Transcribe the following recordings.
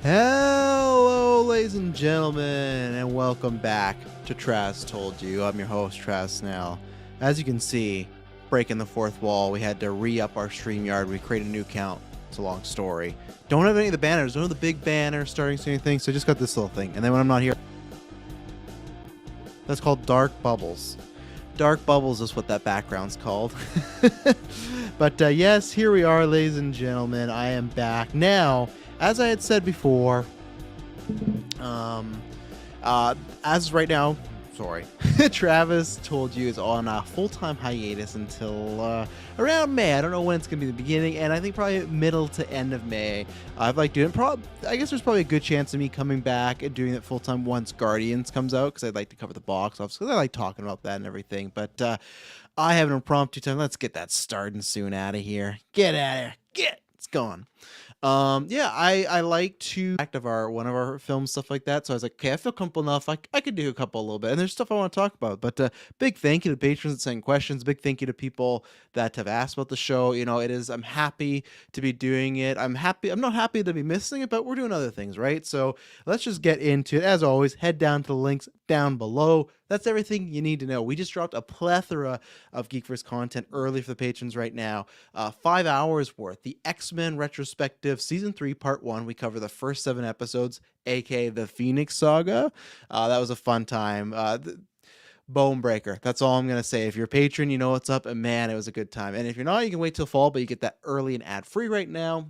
Hello, ladies and gentlemen, and welcome back to Travis Told You. I'm your host, Travis Snell. As you can see, breaking the fourth wall, we had to re-up our StreamYard. We created a new account. It's a long story. Don't have any of the banners. Don't have the big banner starting to anything, so I just got this little thing. And then when I'm not here, that's called Dark Bubbles. Dark Bubbles is what that background's called. But yes, here we are, ladies and gentlemen. I am back. Now, as I had said before, as right now, Travis Told You is on a full-time hiatus until around May. I don't know when it's going to be the beginning, and I think probably middle to end of May. I'd like doing I guess there's probably a good chance of me coming back and doing it full-time once Guardians comes out, because I'd like to cover the box office, because I like talking about that and everything. But I have an impromptu time. Let's get that starting soon out of here. Get out of here. It's gone. Yeah, I like to act of one of our films, stuff like that. So I was like, okay, I feel comfortable enough. I could do a couple a little bit, and there's stuff I want to talk about. But big thank you to patrons that send questions. Big thank you to people that have asked about the show. You know, I'm happy to be doing it. I'm not happy to be missing it, but we're doing other things, right? So let's just get into it. As always, head down to the links down below. That's everything you need to know. We just dropped a plethora of GeekVerse content early for the patrons right now. 5 hours worth. The X-Men Retrospective Season 3 Part 1. We cover the first 7 episodes, aka the Phoenix Saga. That was a fun time. Bone breaker. That's all I'm going to say. If you're a patron, you know what's up. And man, it was a good time. And if you're not, you can wait till fall, but you get that early and ad-free right now.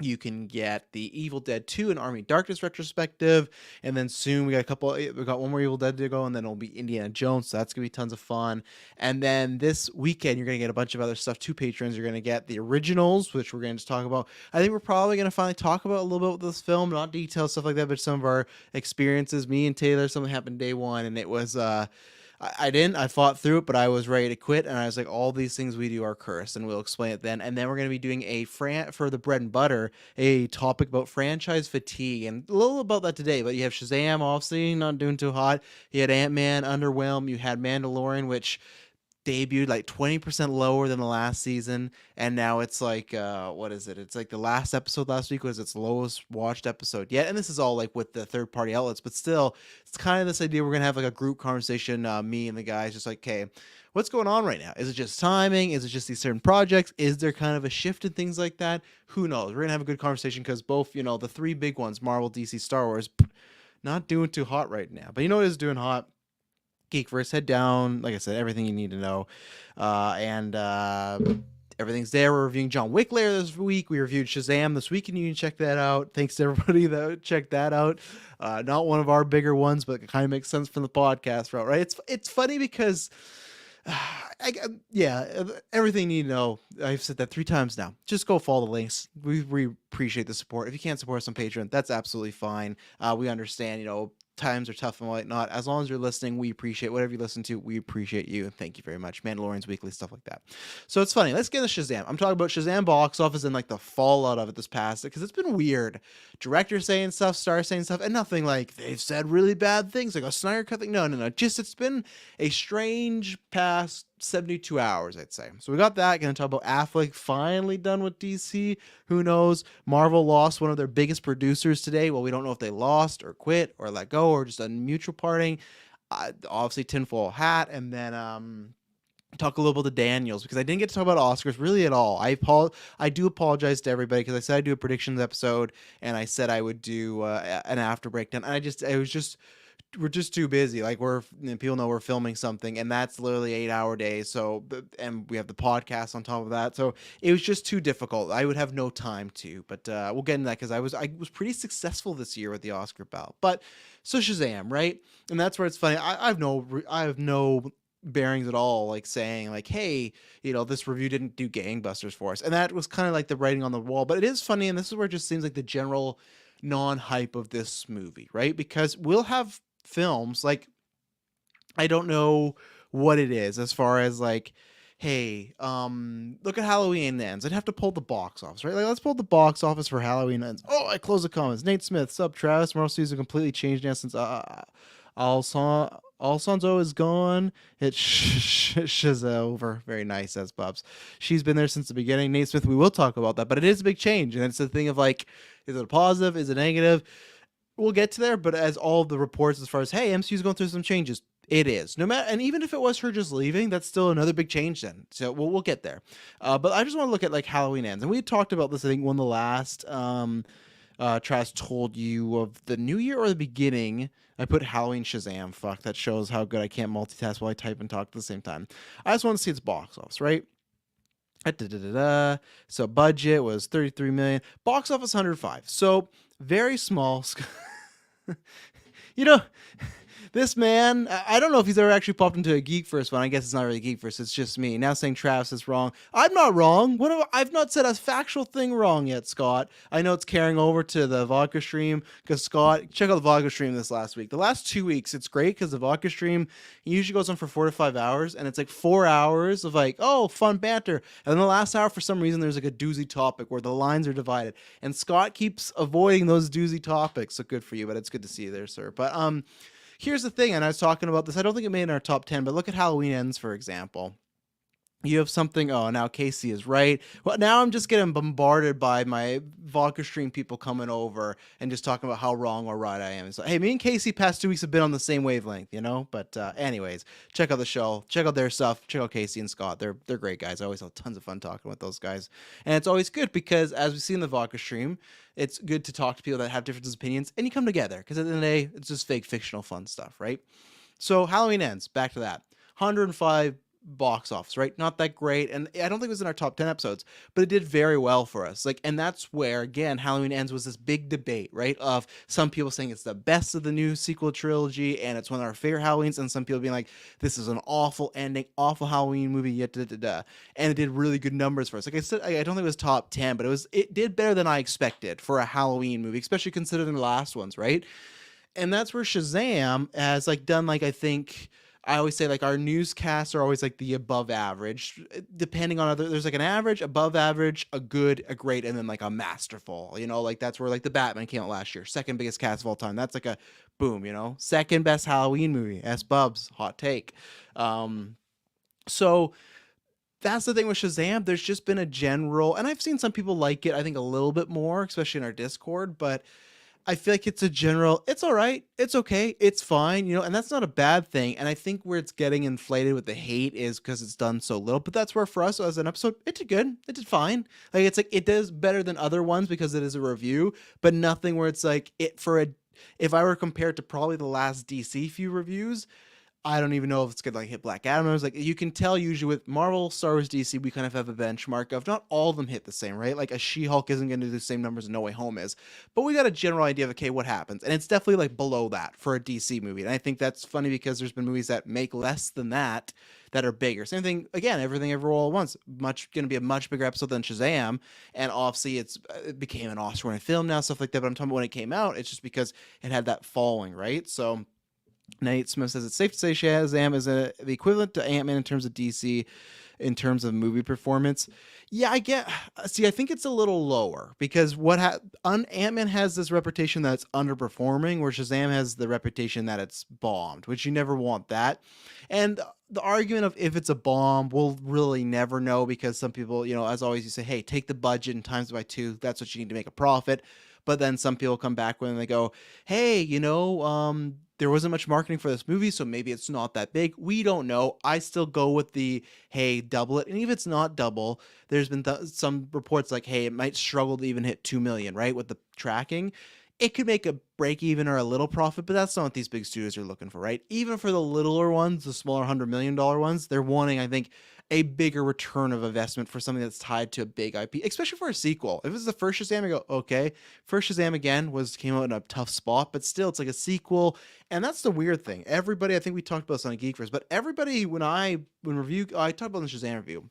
You can get the Evil Dead 2 and Army of Darkness retrospective, and then soon we got one more Evil Dead to go, and then it'll be Indiana Jones, so that's gonna be tons of fun. And then this weekend you're gonna get a bunch of other stuff. 2 patrons, you're gonna get the originals, which we're gonna just talk about. I think we're probably gonna finally talk about a little bit with this film, not details, stuff like that, but some of our experiences. Me and Taylor, something happened day one, and it was I fought through it, but I was ready to quit, and I was like, all these things we do are cursed, and we'll explain it then. And then we're going to be doing for the bread and butter, a topic about franchise fatigue, and a little about that today. But you have Shazam, obviously, not doing too hot. You had Ant-Man, underwhelmed. You had Mandalorian, which debuted like 20% lower than the last season, and now it's like what is it? It's like the last episode last week was its lowest watched episode yet, and this is all like with the third-party outlets, but still it's kind of this idea we're gonna have like a group conversation, me and the guys, just like, okay, what's going on right now? Is it just timing? Is it just these certain projects? Is there kind of a shift in things like that? Who knows? We're gonna have a good conversation, because both, the 3 big ones, Marvel, DC, Star Wars, not doing too hot right now. But you know what is doing hot? GeekVerse. Head down, like I said, everything you need to know, and everything's there. We're reviewing John Wick later this week. We reviewed Shazam this week, and you can check that out. Thanks to everybody that checked that out. Not one of our bigger ones, but it kind of makes sense from the podcast route, right? It's funny because everything you need to know. I've said that 3 times now. Just go follow the links. We appreciate the support. If you can't support us on Patreon, that's absolutely fine. We understand, times are tough and whatnot. As long as you're listening, we appreciate whatever you listen to. We appreciate you. Thank you very much. Mandalorian's Weekly, stuff like that. So it's funny. Let's get into Shazam. I'm talking about Shazam box office and like the fallout of it this past, because it's been weird. Director saying stuff, star saying stuff, and nothing like they've said really bad things, like a Snyder Cut thing. No. Just it's been a strange past 72 hours, I'd say. So we got that. Going to talk about Affleck finally done with DC. Who knows? Marvel lost one of their biggest producers today. Well, we don't know if they lost or quit or let go or just a mutual parting. Obviously, tinfoil hat, and then talk a little about the Daniels, because I didn't get to talk about Oscars really at all. I do apologize to everybody, because I said I'd do a predictions episode, and I said I would do an after breakdown, and we're just too busy. Like, people know we're filming something, and that's literally 8-hour days. So, and we have the podcast on top of that. So it was just too difficult. I would have no time to, but we'll get into that, because I was pretty successful this year with the Oscar ballot. But so Shazam, right? And that's where it's funny. I have no bearings at all, like saying like, hey, this review didn't do gangbusters for us. And that was kind of like the writing on the wall. But it is funny, and this is where it just seems like the general non-hype of this movie, right? Because we'll have films like, I don't know what it is as far as like, hey, look at Halloween Ends. I'd have to pull the box office, right? Like, let's pull the box office for Halloween Ends. Oh, I closed the comments. Nate Smith, sub Travis. Marvel Studios have completely changed now since Alfonso is gone. It's Shazam over. Very nice, says Bubs. She's been there since the beginning. Nate Smith, we will talk about that, but it is a big change. And it's a thing of like, is it a positive? Is it negative? We'll get to there, but as all the reports as far as, hey, MCU's going through some changes, it is. No matter, and even if it was her just leaving, that's still another big change then. So we'll get there. But I just want to look at like Halloween Ends. And we had talked about this, I think, when the last Travis told you of the new year or the beginning. I put Halloween Shazam. Fuck, that shows how good I can't multitask while I type and talk at the same time. I just want to see its box office, right? So budget was 33 million. Box office 105. So very small. you know, this man, I don't know if he's ever actually popped into a GeekVerse one. I guess it's not really GeekVerse. It's just me. Now saying Travis is wrong. I'm not wrong. I've not said a factual thing wrong yet, Scott. I know it's carrying over to the vodka stream because Scott, check out the vodka stream this last week. The last 2 weeks, it's great because the vodka stream usually goes on for 4 to 5 hours, and it's like 4 hours of like, oh, fun banter. And then the last hour, for some reason, there's like a doozy topic where the lines are divided. And Scott keeps avoiding those doozy topics. So good for you, but it's good to see you there, sir. But here's the thing, and I was talking about this. I don't think it made in our top 10, but look at Halloween Ends, for example. You have something. Oh, now Casey is right. Well, now I'm just getting bombarded by my vodka stream people coming over and just talking about how wrong or right I am. So, hey, me and Casey past 2 weeks have been on the same wavelength, you know. But anyways, check out the show. Check out their stuff. Check out Casey and Scott. They're great guys. I always have tons of fun talking with those guys, and it's always good because as we see in the vodka stream, it's good to talk to people that have different opinions and you come together because at the end of the day, it's just fake fictional fun stuff, right? So Halloween Ends. Back to that. 105 box office, right? Not that great, and I don't think it was in our top 10 episodes, but it did very well for us. Like, and that's where again Halloween Ends was this big debate, right? Of some people saying it's the best of the new sequel trilogy and it's one of our favorite Halloweens, and some people being like, this is an awful ending, awful Halloween movie, yet and it did really good numbers for us. Like I said, I don't think it was top 10, but it did better than I expected for a Halloween movie, especially considering the last ones, right? And that's where Shazam has like done like, I think I always say like our newscasts are always like the above average, depending on there's like an average, above average, a good, a great, and then like a masterful, you know, like that's where like the Batman came out last year, second biggest cast of all time. That's like a boom, you know, second best Halloween movie. S Bubs, hot take. So that's the thing with Shazam. There's just been a general, and I've seen some people like it, I think a little bit more, especially in our Discord, but I feel like it's a general, it's all right, it's okay, it's fine, you know, and that's not a bad thing. And I think where it's getting inflated with the hate is because it's done so little. But that's where for us as an episode, it did good, it did fine. Like it's like it does better than other ones because it is a review, but nothing where it's like if I were compared to probably the last DC few reviews, I don't even know if it's gonna like hit Black Adam. I was like, you can tell usually with Marvel, Star Wars, DC, we kind of have a benchmark of not all of them hit the same, right? Like a She-Hulk isn't gonna do the same numbers as No Way Home is, but we got a general idea of okay, what happens, and it's definitely like below that for a DC movie. And I think that's funny because there's been movies that make less than that are bigger. Same thing again, Everything Everywhere All at Once, gonna be a much bigger episode than Shazam, and obviously it became an Oscar-winning film now, stuff like that. But I'm talking about when it came out, it's just because it had that following, right? So Nate Smith says it's safe to say Shazam is the equivalent to Ant-Man in terms of DC, in terms of movie performance. Yeah, I think it's a little lower because Ant-Man has this reputation that it's underperforming, where Shazam has the reputation that it's bombed, which you never want that. And the argument of if it's a bomb, we'll really never know because some people, you know, as always, you say, hey, take the budget and times it by 2. That's what you need to make a profit. But then some people come back when they go, hey, you know, there wasn't much marketing for this movie, so maybe it's not that big. We don't know. I still go with the, hey, double it. And even if it's not double, there's been some reports like, hey, it might struggle to even hit 2 million, right? With the tracking. It could make a break even or a little profit, but that's not what these big studios are looking for, right? Even for the littler ones, the smaller $100 million ones, they're wanting, I think, a bigger return of investment for something that's tied to a big IP, especially for a sequel. If it's the first Shazam, I go, okay. First Shazam again came out in a tough spot, but still it's like a sequel. And that's the weird thing. Everybody, I think we talked about this on GeekVerse, but everybody, I talked about the Shazam review.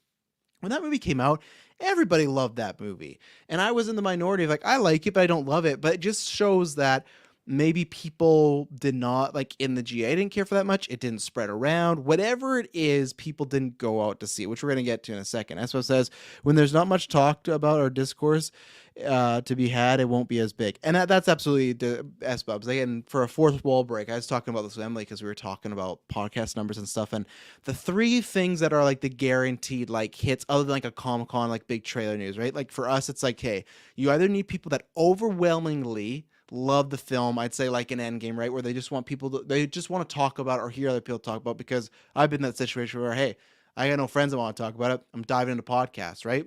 When that movie came out, everybody loved that movie. And I was in the minority of like, I like it, but I don't love it. But it just shows that maybe people did not like in the GA didn't care for that much. It didn't spread around. Whatever it is, people didn't go out to see it, which we're going to get to in a second. That's what it says. When there's not much talked about or discourse to be had, it won't be as big. And that's absolutely the S-Bubs. And for a fourth wall break, I was talking about this with Emily because we were talking about podcast numbers and stuff. And the three things that are like the guaranteed like hits, other than like a Comic-Con, like big trailer news, right? Like for us, it's like, hey, you either need people that overwhelmingly love the film. I'd say like an Endgame, right, where they just want they just want to talk about or hear other people talk about, because I've been in that situation where, hey, I got no friends that want to talk about it, I'm diving into podcasts, right?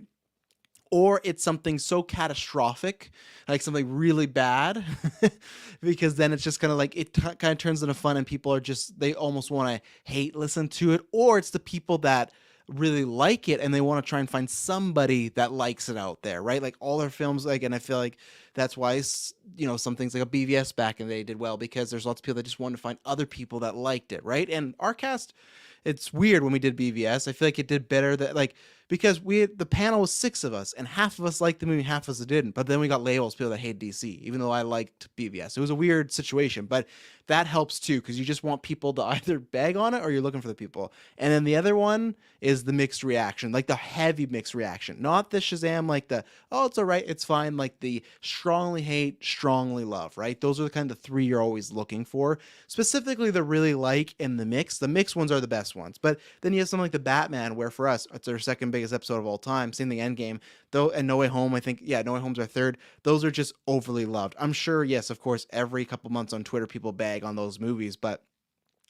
Or it's something so catastrophic, like something really bad, because then it's just kind of like it kind of turns into fun and people are just, they almost want to hate listen to it. Or it's the people that really like it and they want to try and find somebody that likes it out there, right? Like all their films, like, and I feel like that's why some things like a BVS back in the day did well, because there's lots of people that just wanted to find other people that liked it, right? And our cast, it's weird when we did BVS. I feel like it did better that like, because the panel was 6 of us and half of us liked the movie, half of us didn't. But then we got labels, people that hate DC, even though I liked BVS. It was a weird situation, but that helps too, because you just want people to either bag on it or you're looking for the people. And then the other one is the mixed reaction, like the heavy mixed reaction, not the Shazam, like the, oh, it's all right, it's fine, like the strongly hate, strongly love, right? Those are the kind of the 3 you're always looking for. Specifically the really like and the mix. The mixed ones are the best ones. But then you have something like the Batman, where for us, it's our second biggest episode of all time. Same thing, Endgame, though, and No Way Home. I think, yeah, No Way Home's our third. Those are just overly loved. I'm sure, yes, of course, every couple months on Twitter, people bag on those movies, but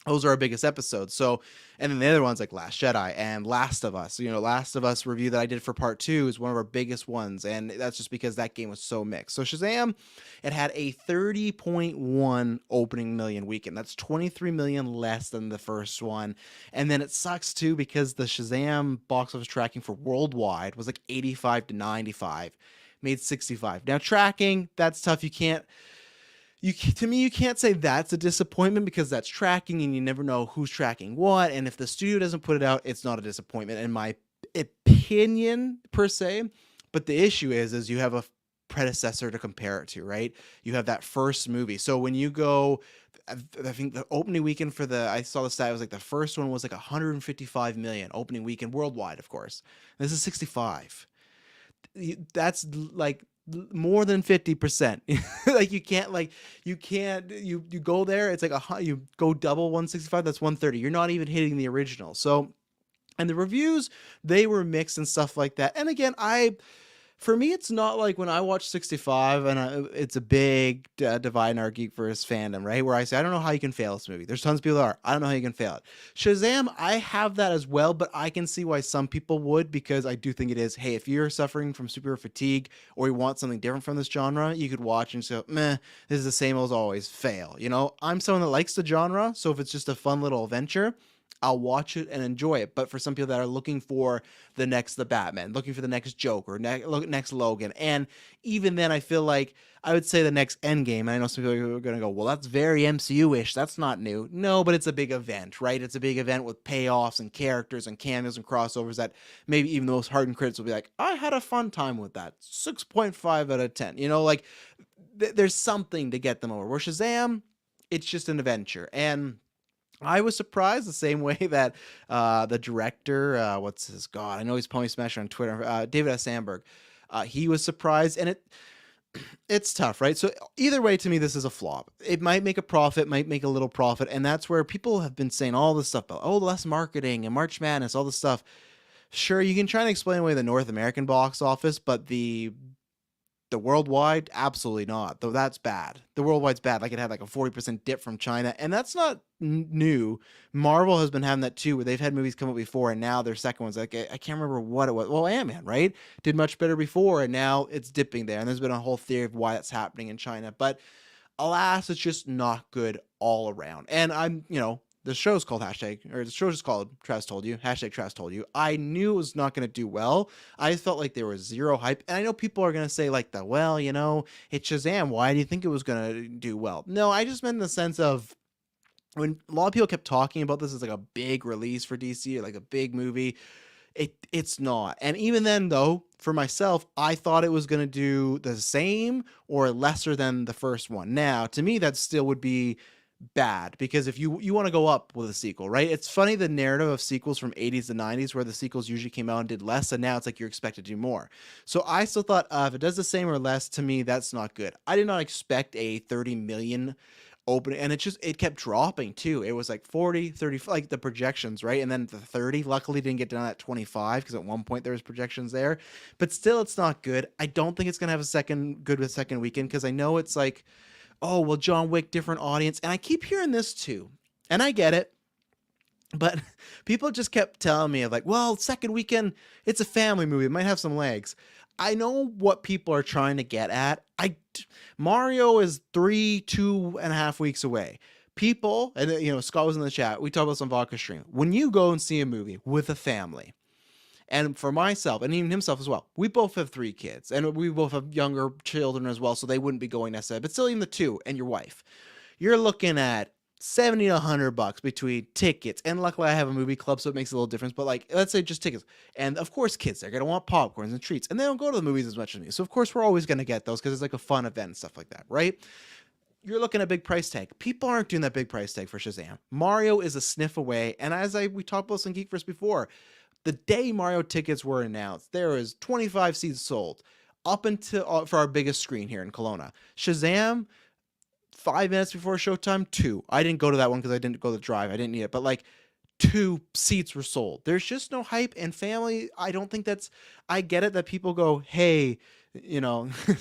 those are our biggest episodes. So, and then the other ones like Last Jedi and Last of Us. Last of Us review that I did for part 2 is one of our biggest ones, and that's just because that game was so mixed. So Shazam, it had a 30.1 opening million weekend. That's 23 million less than the first one. And then it sucks too, because the Shazam box office tracking for worldwide was like 85 to 95, made 65. Now tracking, that's tough. To me, you can't say that's a disappointment, because that's tracking and you never know who's tracking what. And if the studio doesn't put it out, it's not a disappointment in my opinion per se. But the issue is you have a predecessor to compare it to, right? You have that first movie. So when you go, I think the opening weekend I saw the stat, it was like the first one was like 155 million opening weekend worldwide, of course. This is 65. That's like more than 50%. Like you go there, it's like you go double 165, that's 130. You're not even hitting the original. So, and the reviews, they were mixed and stuff like that. And again, for me, it's not like when I watch 65 and it's a big divide in our Geekverse fandom, right? Where I say, I don't know how you can fail this movie. There's tons of people that are. I don't know how you can fail it. Shazam, I have that as well, but I can see why some people would, because I do think it is, hey, if you're suffering from superhero fatigue or you want something different from this genre, you could watch and say, meh, this is the same as always, fail. I'm someone that likes the genre, so if it's just a fun little adventure, I'll watch it and enjoy it. But for some people that are looking for the Batman, looking for the next Joker, next Logan, and even then, I feel like I would say the next Endgame. And I know some people are going to go, well, that's very MCU-ish. That's not new. No, but it's a big event, right? It's a big event with payoffs and characters and cameos and crossovers that maybe even those hardened critics will be like, I had a fun time with that. 6.5 out of 10. There's something to get them over. Where Shazam, it's just an adventure. And I was surprised the same way that the director, what's his god? I know he's Pony Smasher on Twitter, David S. Sandberg. He was surprised, and it's tough, right? So either way, to me, this is a flop. It might make a profit, might make a little profit, and that's where people have been saying all this stuff about, less marketing and March Madness, all this stuff. Sure, you can try and explain away the North American box office, but the worldwide, absolutely not. Though that's bad. The worldwide's bad. Like it had like a 40% dip from China, and that's not new. Marvel has been having that too, where they've had movies come up before, and now their second one's like, I can't remember what it was. Well, Ant-Man, right? Did much better before, and now it's dipping there. And there's been a whole theory of why that's happening in China. But alas, it's just not good all around. And the show's called the show's just called Travis Told You, #Travis Told You. I knew it was not going to do well. I felt like there was zero hype. And I know people are going to say like it's Shazam. Why do you think it was going to do well? No, I just meant in the sense of, when a lot of people kept talking about this as like a big release for DC or like a big movie, It's not. And even then, though, for myself, I thought it was going to do the same or lesser than the first one. Now, to me, that still would be bad, because if you want to go up with a sequel, right? It's funny, the narrative of sequels from 80s to 90s, where the sequels usually came out and did less, and now it's like you're expected to do more. So I still thought, if it does the same or less, to me that's not good. I did not expect a 30 million opening, and it kept dropping too. It was like 40, 30, like the projections, right? And then the 30 luckily didn't get down at 25, because at one point there was projections there, but still it's not good. I don't think it's gonna have a second weekend, because I know it's like, oh, well, John Wick, different audience. And I keep hearing this too. And I get it. But people just kept telling me, like, well, second weekend, it's a family movie. It might have some legs. I know what people are trying to get at. Mario is 2.5 weeks away. People, and Scott was in the chat, we talked about some vodka stream. When you go and see a movie with a family, and for myself, and even himself as well, we both have 3 kids, and we both have younger children as well, so they wouldn't be going necessarily, but still, even the 2 and your wife, you're looking at 70 to $100 between tickets. And luckily I have a movie club, so it makes a little difference. But like, let's say just tickets. And of course, kids, they're going to want popcorns and treats. And they don't go to the movies as much as me. So of course, we're always going to get those, because it's like a fun event and stuff like that, right? You're looking at big price tag. People aren't doing that big price tag for Shazam. Mario is a sniff away. And as we talked about some GeekVerse before, the day Mario tickets were announced, there was 25 seats sold up until for our biggest screen here in Kelowna. Shazam, 5 minutes before showtime, 2. I didn't go to that one because I didn't go to the drive. I didn't need it. But like 2 seats were sold. There's just no hype, and family, I don't think that's, I get it that people go, hey,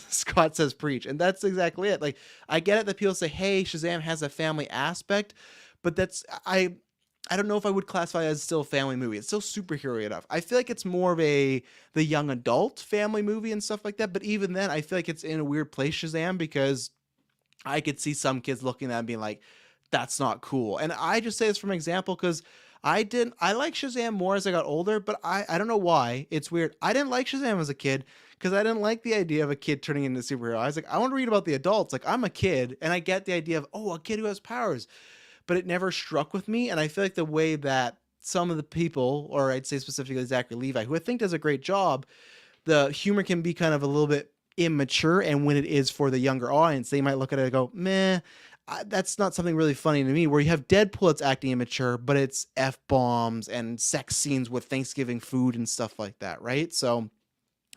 Scott says preach. And that's exactly it. Like, I get it that people say, hey, Shazam has a family aspect, but I don't know if I would classify it as still a family movie. It's still superhero enough. I feel like it's more of the young adult family movie and stuff like that. But even then, I feel like it's in a weird place, Shazam, because I could see some kids looking at that and being like, that's not cool. And I just say this from example, because I like Shazam more as I got older, but I don't know why. It's weird. I didn't like Shazam as a kid because I didn't like the idea of a kid turning into a superhero. I was like, I want to read about the adults. Like, I'm a kid, and I get the idea of, oh, a kid who has powers, but it never struck with me. And I feel like the way that some of the people, or I'd say specifically Zachary Levi, who I think does a great job, the humor can be kind of a little bit immature, and when it is for the younger audience, they might look at it and go, meh, that's not something really funny to me. Where you have Deadpool that's acting immature, but it's F-bombs and sex scenes with Thanksgiving food and stuff like that, right? So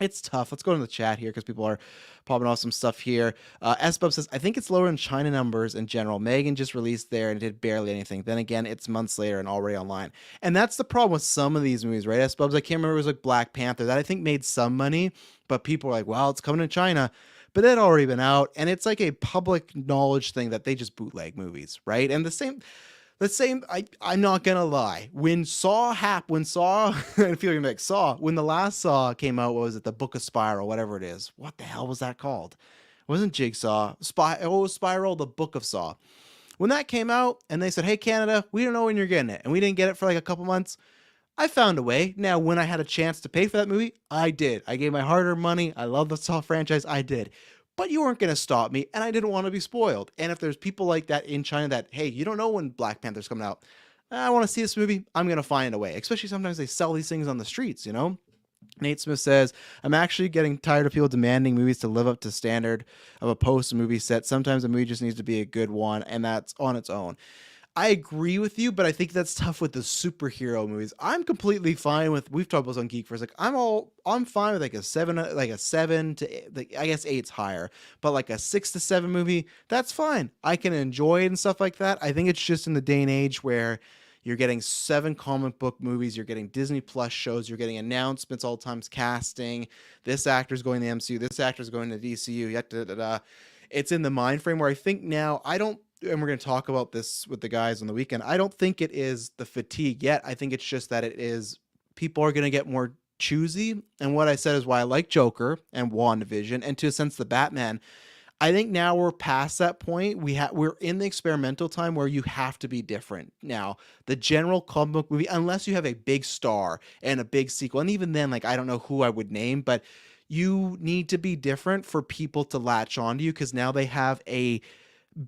it's tough. Let's go to the chat here, because people are popping off some stuff here. S-Bub says, I think it's lower in China numbers in general. Megan just released there and did barely anything. Then again, it's months later and already online. And that's the problem with some of these movies, right? S-Bubs, I can't remember, it was like Black Panther that I think made some money, but people are like, well, it's coming to China. But it had already been out, and it's like a public knowledge thing that they just bootleg movies, right? And the same, I'm not gonna lie. When Saw, and people are gonna be like, Saw, when the last Saw came out, what was it, the Book of Spiral, whatever it is. What the hell was that called? It wasn't Jigsaw. It was Spiral, the Book of Saw. When that came out, and they said, hey, Canada, we don't know when you're getting it, and we didn't get it for like a couple months, I found a way. Now, when I had a chance to pay for that movie, I did. I gave my hard-earned money. I love the Saw franchise. I did. But you weren't going to stop me, and I didn't want to be spoiled. And if there's people like that in China that, hey, you don't know when Black Panther's coming out, I want to see this movie, I'm going to find a way. Especially sometimes they sell these things on the streets, Nate Smith says, I'm actually getting tired of people demanding movies to live up to standard of a post-movie set. Sometimes a movie just needs to be a good one, and that's on its own. I agree with you, but I think that's tough with the superhero movies. I'm completely fine with, we've talked about this on GeekVerse, like I'm fine with like a 7 to, like, I guess 8's higher, but like a 6 to 7 movie, that's fine. I can enjoy it and stuff like that. I think it's just in the day and age where you're getting 7 comic book movies, you're getting Disney Plus shows, you're getting announcements all the times, casting, this actor's going to the MCU, this actor's going to DCU, It's in the mind frame where I think now and we're going to talk about this with the guys on the weekend, I don't think it is the fatigue yet. I think it's just that people are going to get more choosy. And what I said is why I like Joker and WandaVision, and to a sense the Batman. I think now we're past that point. We're in the experimental time where you have to be different. Now, the general comic book movie, unless you have a big star and a big sequel, and even then, like, I don't know who I would name, but you need to be different for people to latch onto you, because now they have a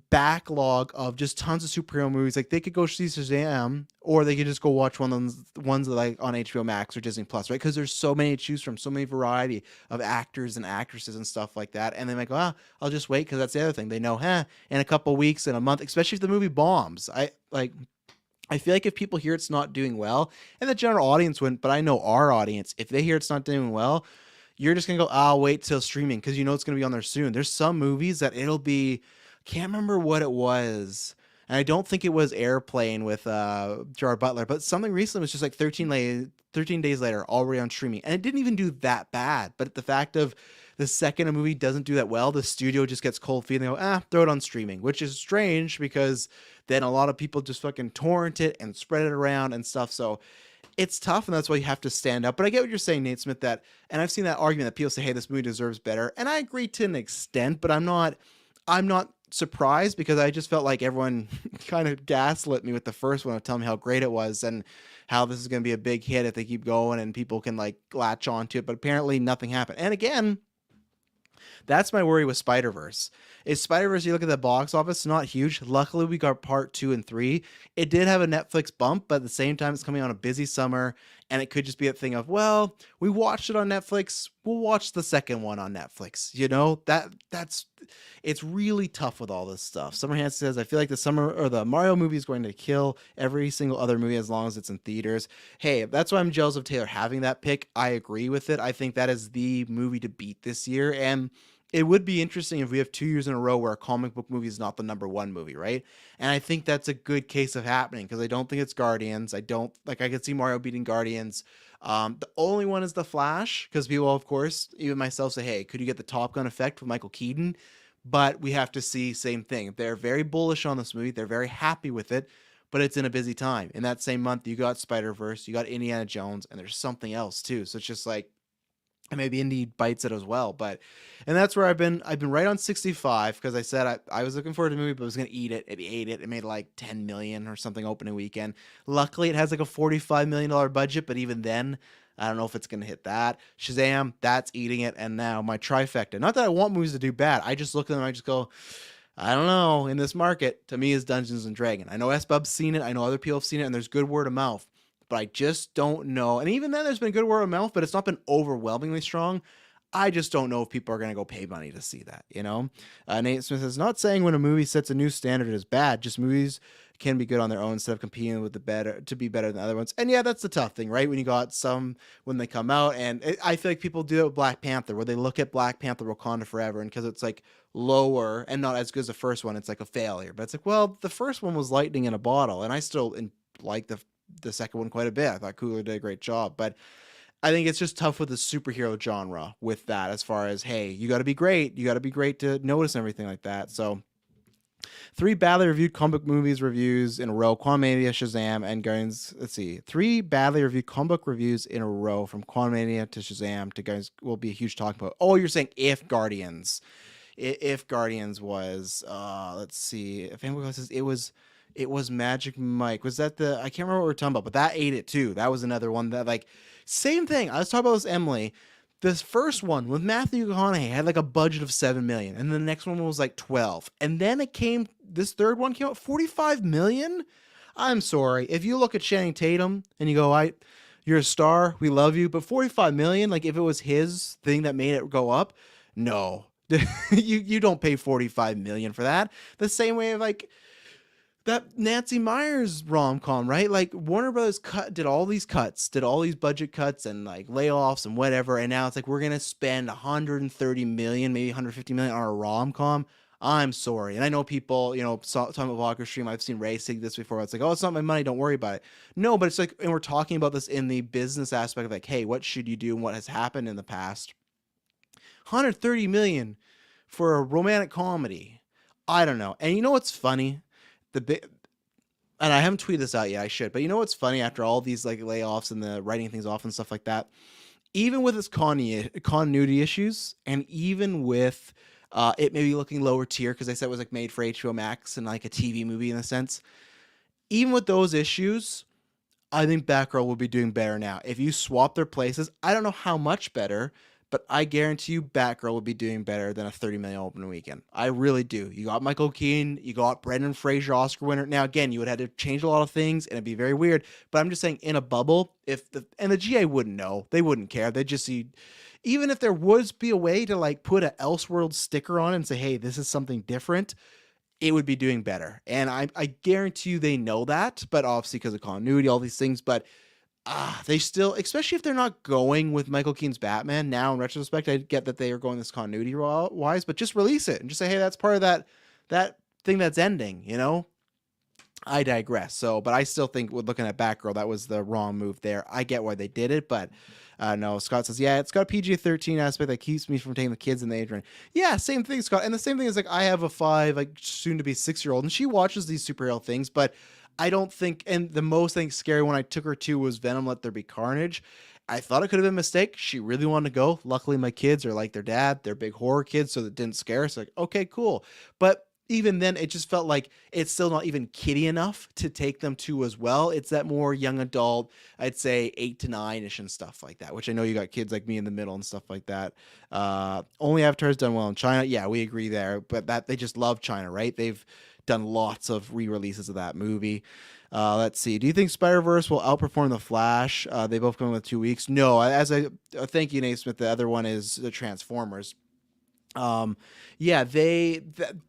backlog of just tons of superhero movies. Like they could go see Shazam, or they could just go watch one of those ones that like on HBO Max or Disney Plus, right? Because there's so many to choose from, so many variety of actors and actresses and stuff like that. And they might go, I'll just wait because that's the other thing. They know, in a couple weeks, in a month, especially if the movie bombs. I feel like if people hear it's not doing well, and the general audience wouldn't, but I know our audience, if they hear it's not doing well, you're just gonna go, I'll wait till streaming because you know it's gonna be on there soon. There's some movies that it'll be, can't remember what it was, and I don't think it was Airplane with Gerard Butler, but something recently was just like 13 days later, already on streaming, and it didn't even do that bad. But the fact of the second a movie doesn't do that well, the studio just gets cold feet and they go, throw it on streaming, which is strange because then a lot of people just fucking torrent it and spread it around and stuff. So it's tough, and that's why you have to stand up. But I get what you're saying, Nate Smith, that, and I've seen that argument that people say, hey, this movie deserves better. And I agree to an extent, but I'm not surprised because I just felt like everyone kind of gaslit me with the first one of telling me how great it was and how this is going to be a big hit if they keep going and people can like latch onto it. But apparently nothing happened. And again, that's my worry with Spider-Verse. Is Spider-Verse, you look at the box office, not huge. Luckily, we got part 2 and 3. It did have a Netflix bump, but at the same time, it's coming on a busy summer, and it could just be a thing of, well, we watched it on Netflix, we'll watch the second one on Netflix. You know, it's really tough with all this stuff. Summer Hansen says, I feel like the Mario movie is going to kill every single other movie as long as it's in theaters. Hey, that's why I'm jealous of Taylor having that pick. I agree with it. I think that is the movie to beat this year, and it would be interesting if we have 2 years in a row where a comic book movie is not the number one movie, right? And I think that's a good case of happening because I don't think it's Guardians. I could see Mario beating Guardians. The only one is The Flash because people, of course, even myself, say, hey, could you get the Top Gun effect with Michael Keaton? But we have to see same thing. They're very bullish on this movie. They're very happy with it, but it's in a busy time. In that same month, you got Spider-Verse, you got Indiana Jones, and there's something else too. So it's just like, and maybe Indy bites it as well, and that's where I've been right on 65 because I said I was looking forward to the movie, but I was gonna eat it. It ate it. It made like 10 million or something opening weekend. Luckily, it has like a $45 million budget, but even then, I don't know if it's gonna hit that. Shazam, that's eating it, and now my trifecta. Not that I want movies to do bad. I just look at them, I just go, I don't know. In this market, to me, is Dungeons and Dragons. I know SBub's seen it. I know other people have seen it, and there's good word of mouth. But I just don't know. And even then, there's been good word of mouth, but it's not been overwhelmingly strong. I just don't know if people are going to go pay money to see that, you know? Nate Smith says, not saying when a movie sets a new standard is bad, just movies can be good on their own instead of competing with to be better than other ones. And yeah, that's the tough thing, right? When you got some, when they come out, and I feel like people do it with Black Panther, where they look at Black Panther Wakanda Forever, and because it's like lower and not as good as the first one, it's like a failure. But it's like, well, the first one was lightning in a bottle, and I still like the second one quite a bit. I thought Coogler did a great job, but I think it's just tough with the superhero genre with that, as far as, hey, you got to be great. You got to be great to notice and everything like that. So 3 badly reviewed comic book movies reviews in a row: Quantumania, Shazam, and Guardians. Let's see, 3 badly reviewed comic book reviews in a row, from Quantumania to Shazam to Guardians, will be a huge talking point. Oh, you're saying if Guardians was, let's see, if anyone else says it was Magic Mike. Was that I can't remember what we're talking about, but that ate it too. That was another one that, like, same thing. I was talking about this, Emily. This first one with Matthew McConaughey had like a budget of 7 million, and the next one was like 12. And then this third one came out 45 million. I'm sorry. If you look at Channing Tatum and you go, you're a star, we love you, but 45 million, like if it was his thing that made it go up, no. you don't pay 45 million for that. The same way of like that Nancy Meyers rom-com, right? Like Warner Brothers did all these budget cuts and like layoffs and whatever, and now it's like we're gonna spend 130 million, maybe 150 million on a rom-com. I'm sorry, and I know people, talking about Walker Stream. I've seen Ray say this before. It's like, oh, it's not my money, don't worry about it. No, but it's like, and we're talking about this in the business aspect of like, hey, what should you do and what has happened in the past. 130 million for a romantic comedy. I don't know. And you know what's funny? And I haven't tweeted this out yet, I should, but you know what's funny, after all these like layoffs and the writing things off and stuff like that, even with its continuity issues, and even with it maybe looking lower tier, because I said it was like made for HBO Max and like a TV movie in a sense, even with those issues, I think Batgirl will be doing better now. If you swap their places, I don't know how much better, but I guarantee you Batgirl would be doing better than a 30 million opening weekend. I really do. You got Michael Keaton, you got Brendan Fraser, Oscar winner. Now again, you would have to change a lot of things and it'd be very weird, but I'm just saying in a bubble, if the GA wouldn't know, they wouldn't care. They'd just see, even if there would be a way to like put a Elseworld sticker on and say, hey, this is something different, it would be doing better. And I guarantee you they know that, but obviously because of continuity, all these things, but they still, especially if they're not going with Michael Keaton's Batman now in retrospect, I get that they are going this continuity wise, but just release it and just say, hey, that's part of that thing that's ending, you know? I digress. So, but I still think with looking at Batgirl, that was the wrong move there. I get why they did it, but no, Scott says, yeah, it's got a PG-13 aspect that keeps me from taking the kids in the age range. Yeah, same thing, Scott. And the same thing is like, I have a 5, like soon to be 6-year-old, and she watches these superhero things, but I don't think, and the most thing scary when I took her to was Venom Let There Be Carnage. I thought it could have been a mistake. She really wanted to go. Luckily, my kids are like their dad. They're big horror kids, so it didn't scare us. Like, okay, cool. But even then, it just felt like it's still not even kiddie enough to take them to as well. It's that more young adult, I'd say 8 to 9-ish and stuff like that, which I know you got kids like me in the middle and stuff like that. Only Avatar's done well in China. Yeah, we agree there, but that they just love China, right? They've done lots of re-releases of that movie. Let's see. Do you think Spider-Verse will outperform The Flash? They both come with 2 weeks. No, thank you, Nate Smith. The other one is the Transformers. Yeah,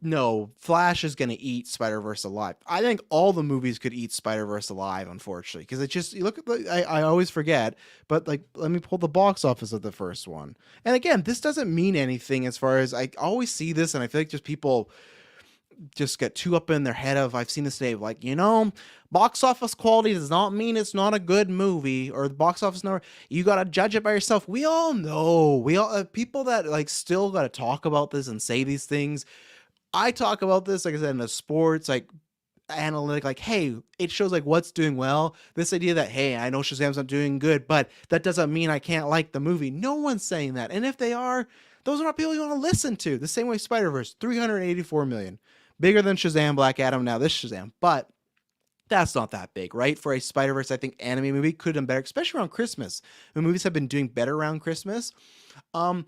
no, Flash is going to eat Spider-Verse alive. I think all the movies could eat Spider-Verse alive, unfortunately, because it just, you look at I always forget, but like, let me pull the box office of the first one. And again, this doesn't mean anything as far as I always see this, and I feel like just people just get too up in their head of, I've seen this today, like, box office quality does not mean it's not a good movie, or the box office number, you got to judge it by yourself. We all know, people that like still got to talk about this and say these things. I talk about this, like I said, in the sports, like analytic, like, hey, it shows like what's doing well. This idea that, hey, I know Shazam's not doing good, but that doesn't mean I can't like the movie. No one's saying that. And if they are, those are not people you want to listen to. The same way Spider-Verse, 384 million. Bigger than Shazam, Black Adam, now this Shazam. But that's not that big, right? For a Spider-Verse, I think anime movie could have done better, especially around Christmas. When movies have been doing better around Christmas. I'm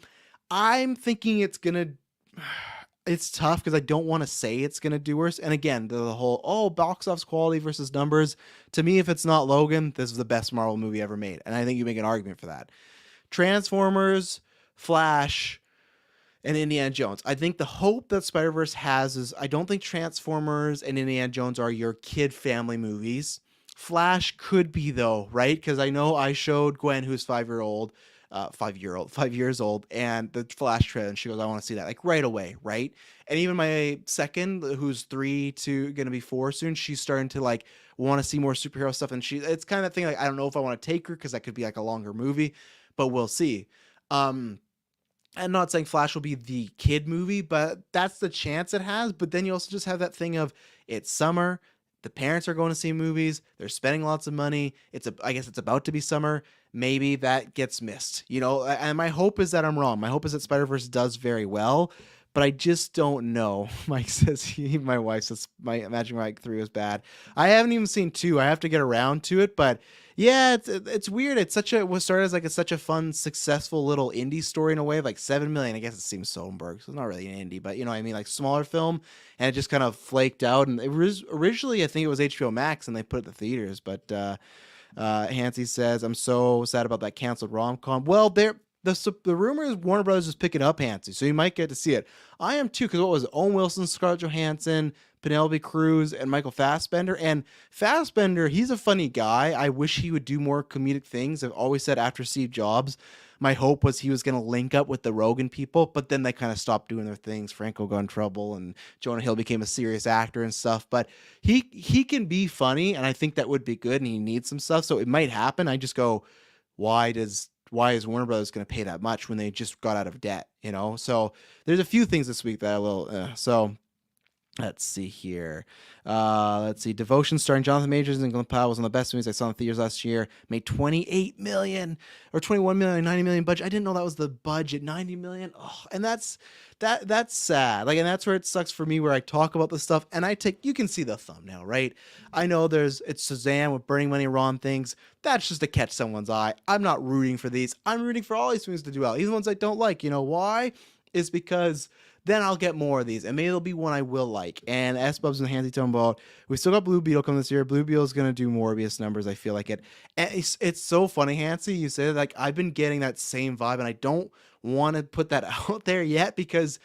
thinking it's tough because I don't want to say it's going to do worse. And again, the whole, box office quality versus numbers. To me, if it's not Logan, this is the best Marvel movie ever made. And I think you make an argument for that. Transformers, Flash, and Indiana Jones. I think the hope that Spider-Verse has is, I don't think Transformers and Indiana Jones are your kid family movies. Flash could be though, right? Because I know I showed Gwen, who's 5 years old, and the Flash trailer, and she goes, I want to see that, like right away, right? And even my second, who's 3 to gonna be 4 soon, she's starting to like want to see more superhero stuff, and it's kind of thing like, I don't know if I want to take her because that could be like a longer movie, but we'll see. I'm not saying Flash will be the kid movie, but that's the chance it has. But then you also just have that thing of, it's summer, the parents are going to see movies, they're spending lots of money. I guess it's about to be summer. Maybe that gets missed, and my hope is that I'm wrong. My hope is that Spider-Verse does very well, but I just don't know. Mike says, my wife says, Imagine Mike 3 was bad. I haven't even seen 2. I have to get around to it, but yeah, it's weird. It was started as like such a fun, successful little indie story in a way of like 7 million. I guess it seems Soderbergh, so it's not really an indie, but you know what I mean, like smaller film, and it just kind of flaked out. And it was originally, I think it was HBO Max, and they put it at the theaters. But Hansi says, I'm so sad about that canceled rom-com. Well, the rumor is Warner Brothers is picking up Hansi, so you might get to see it. I am too, because what was it? Owen Wilson, Scarlett Johansson, Penelope Cruz, and Michael Fassbender. And Fassbender, he's a funny guy. I wish he would do more comedic things. I've always said after Steve Jobs, my hope was he was going to link up with the Rogan people, but then they kind of stopped doing their things. Franco got in trouble, and Jonah Hill became a serious actor and stuff. But he can be funny, and I think that would be good, and he needs some stuff, so it might happen. I just go, why is Warner Brothers going to pay that much when they just got out of debt? So there's a few things this week that I will. Let's see here. Let's see. Devotion starring Jonathan Majors and Glenn Powell was one of the best movies I saw in theaters last year. Made 28 million or 21 million, 90 million budget. I didn't know that was the budget. 90 million. Oh, and that's sad. Like, and that's where it sucks for me, where I talk about this stuff and you can see the thumbnail, right? I know it's Shazam with burning money around things. That's just to catch someone's eye. I'm not rooting for these. I'm rooting for all these movies to do well. Even the ones I don't like. You know why? Is because then I'll get more of these, and maybe there'll be one I will like. And S Bubs and Handsy talking about, we still got Blue Beetle coming this year. Blue Beetle's gonna do Morbius numbers. I feel like it. And it's so funny, Handsy. You say that, like, I've been getting that same vibe, and I don't want to put that out there yet because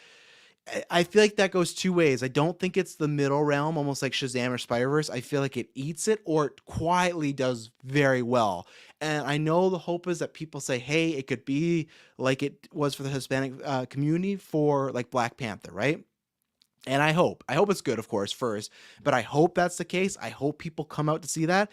I feel like that goes two ways. I don't think it's the middle realm, almost like Shazam or Spider-Verse. I feel like it eats it, or it quietly does very well. And I know the hope is that people say, hey, it could be like it was for the Hispanic community for like Black Panther, right? And I hope it's good, of course, first, but I hope that's the case. I hope people come out to see that.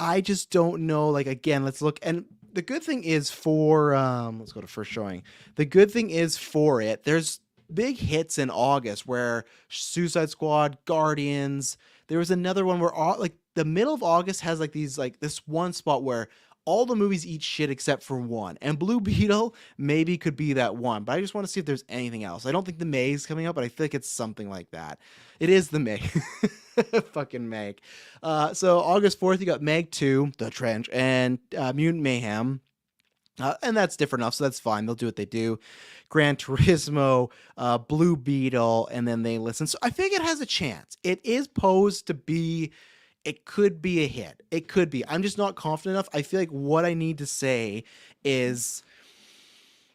I just don't know. Like, again, let's look. And the good thing is for, let's go to first showing. The good thing is for it, there's big hits in August where Suicide Squad, Guardians, there was another one where all, like, the middle of August has like these, like this one spot where all the movies eat shit except for one. And Blue Beetle maybe could be that one, but I just want to see if there's anything else. I don't think the May is coming up, but I feel like it's something like that. It is the May. Fucking Meg. So August 4th, you got Meg 2, The Trench, and Mutant Mayhem. And that's different enough, so that's fine. They'll do what they do. Gran Turismo, Blue Beetle, and then they listen. So I think it has a chance. It is posed to be, it could be a hit. It could be. I'm just not confident enough. I feel like what I need to say is,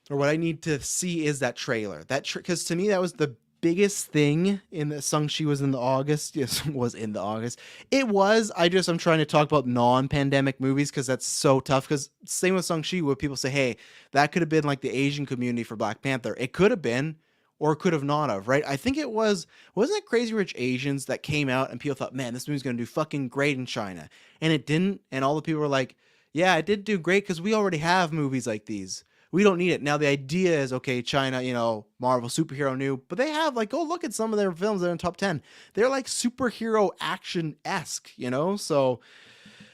or what I need to see is that trailer. Because to me, that was the biggest thing in the Shang-Chi was in the August. Yes, was in the August. It was. I'm trying to talk about non-pandemic movies because that's so tough. Because same with Shang-Chi, where people say, hey, that could have been like the Asian community for Black Panther. It could have been, or could have not have, right? I think it wasn't it Crazy Rich Asians that came out and people thought, man, this movie's going to do fucking great in China. And it didn't. And all the people were like, yeah, it did do great because we already have movies like these. We don't need it. Now, the idea is, okay, China, Marvel superhero new, but they have, like, go look at some of their films that are in top 10. They're like superhero action-esque, So,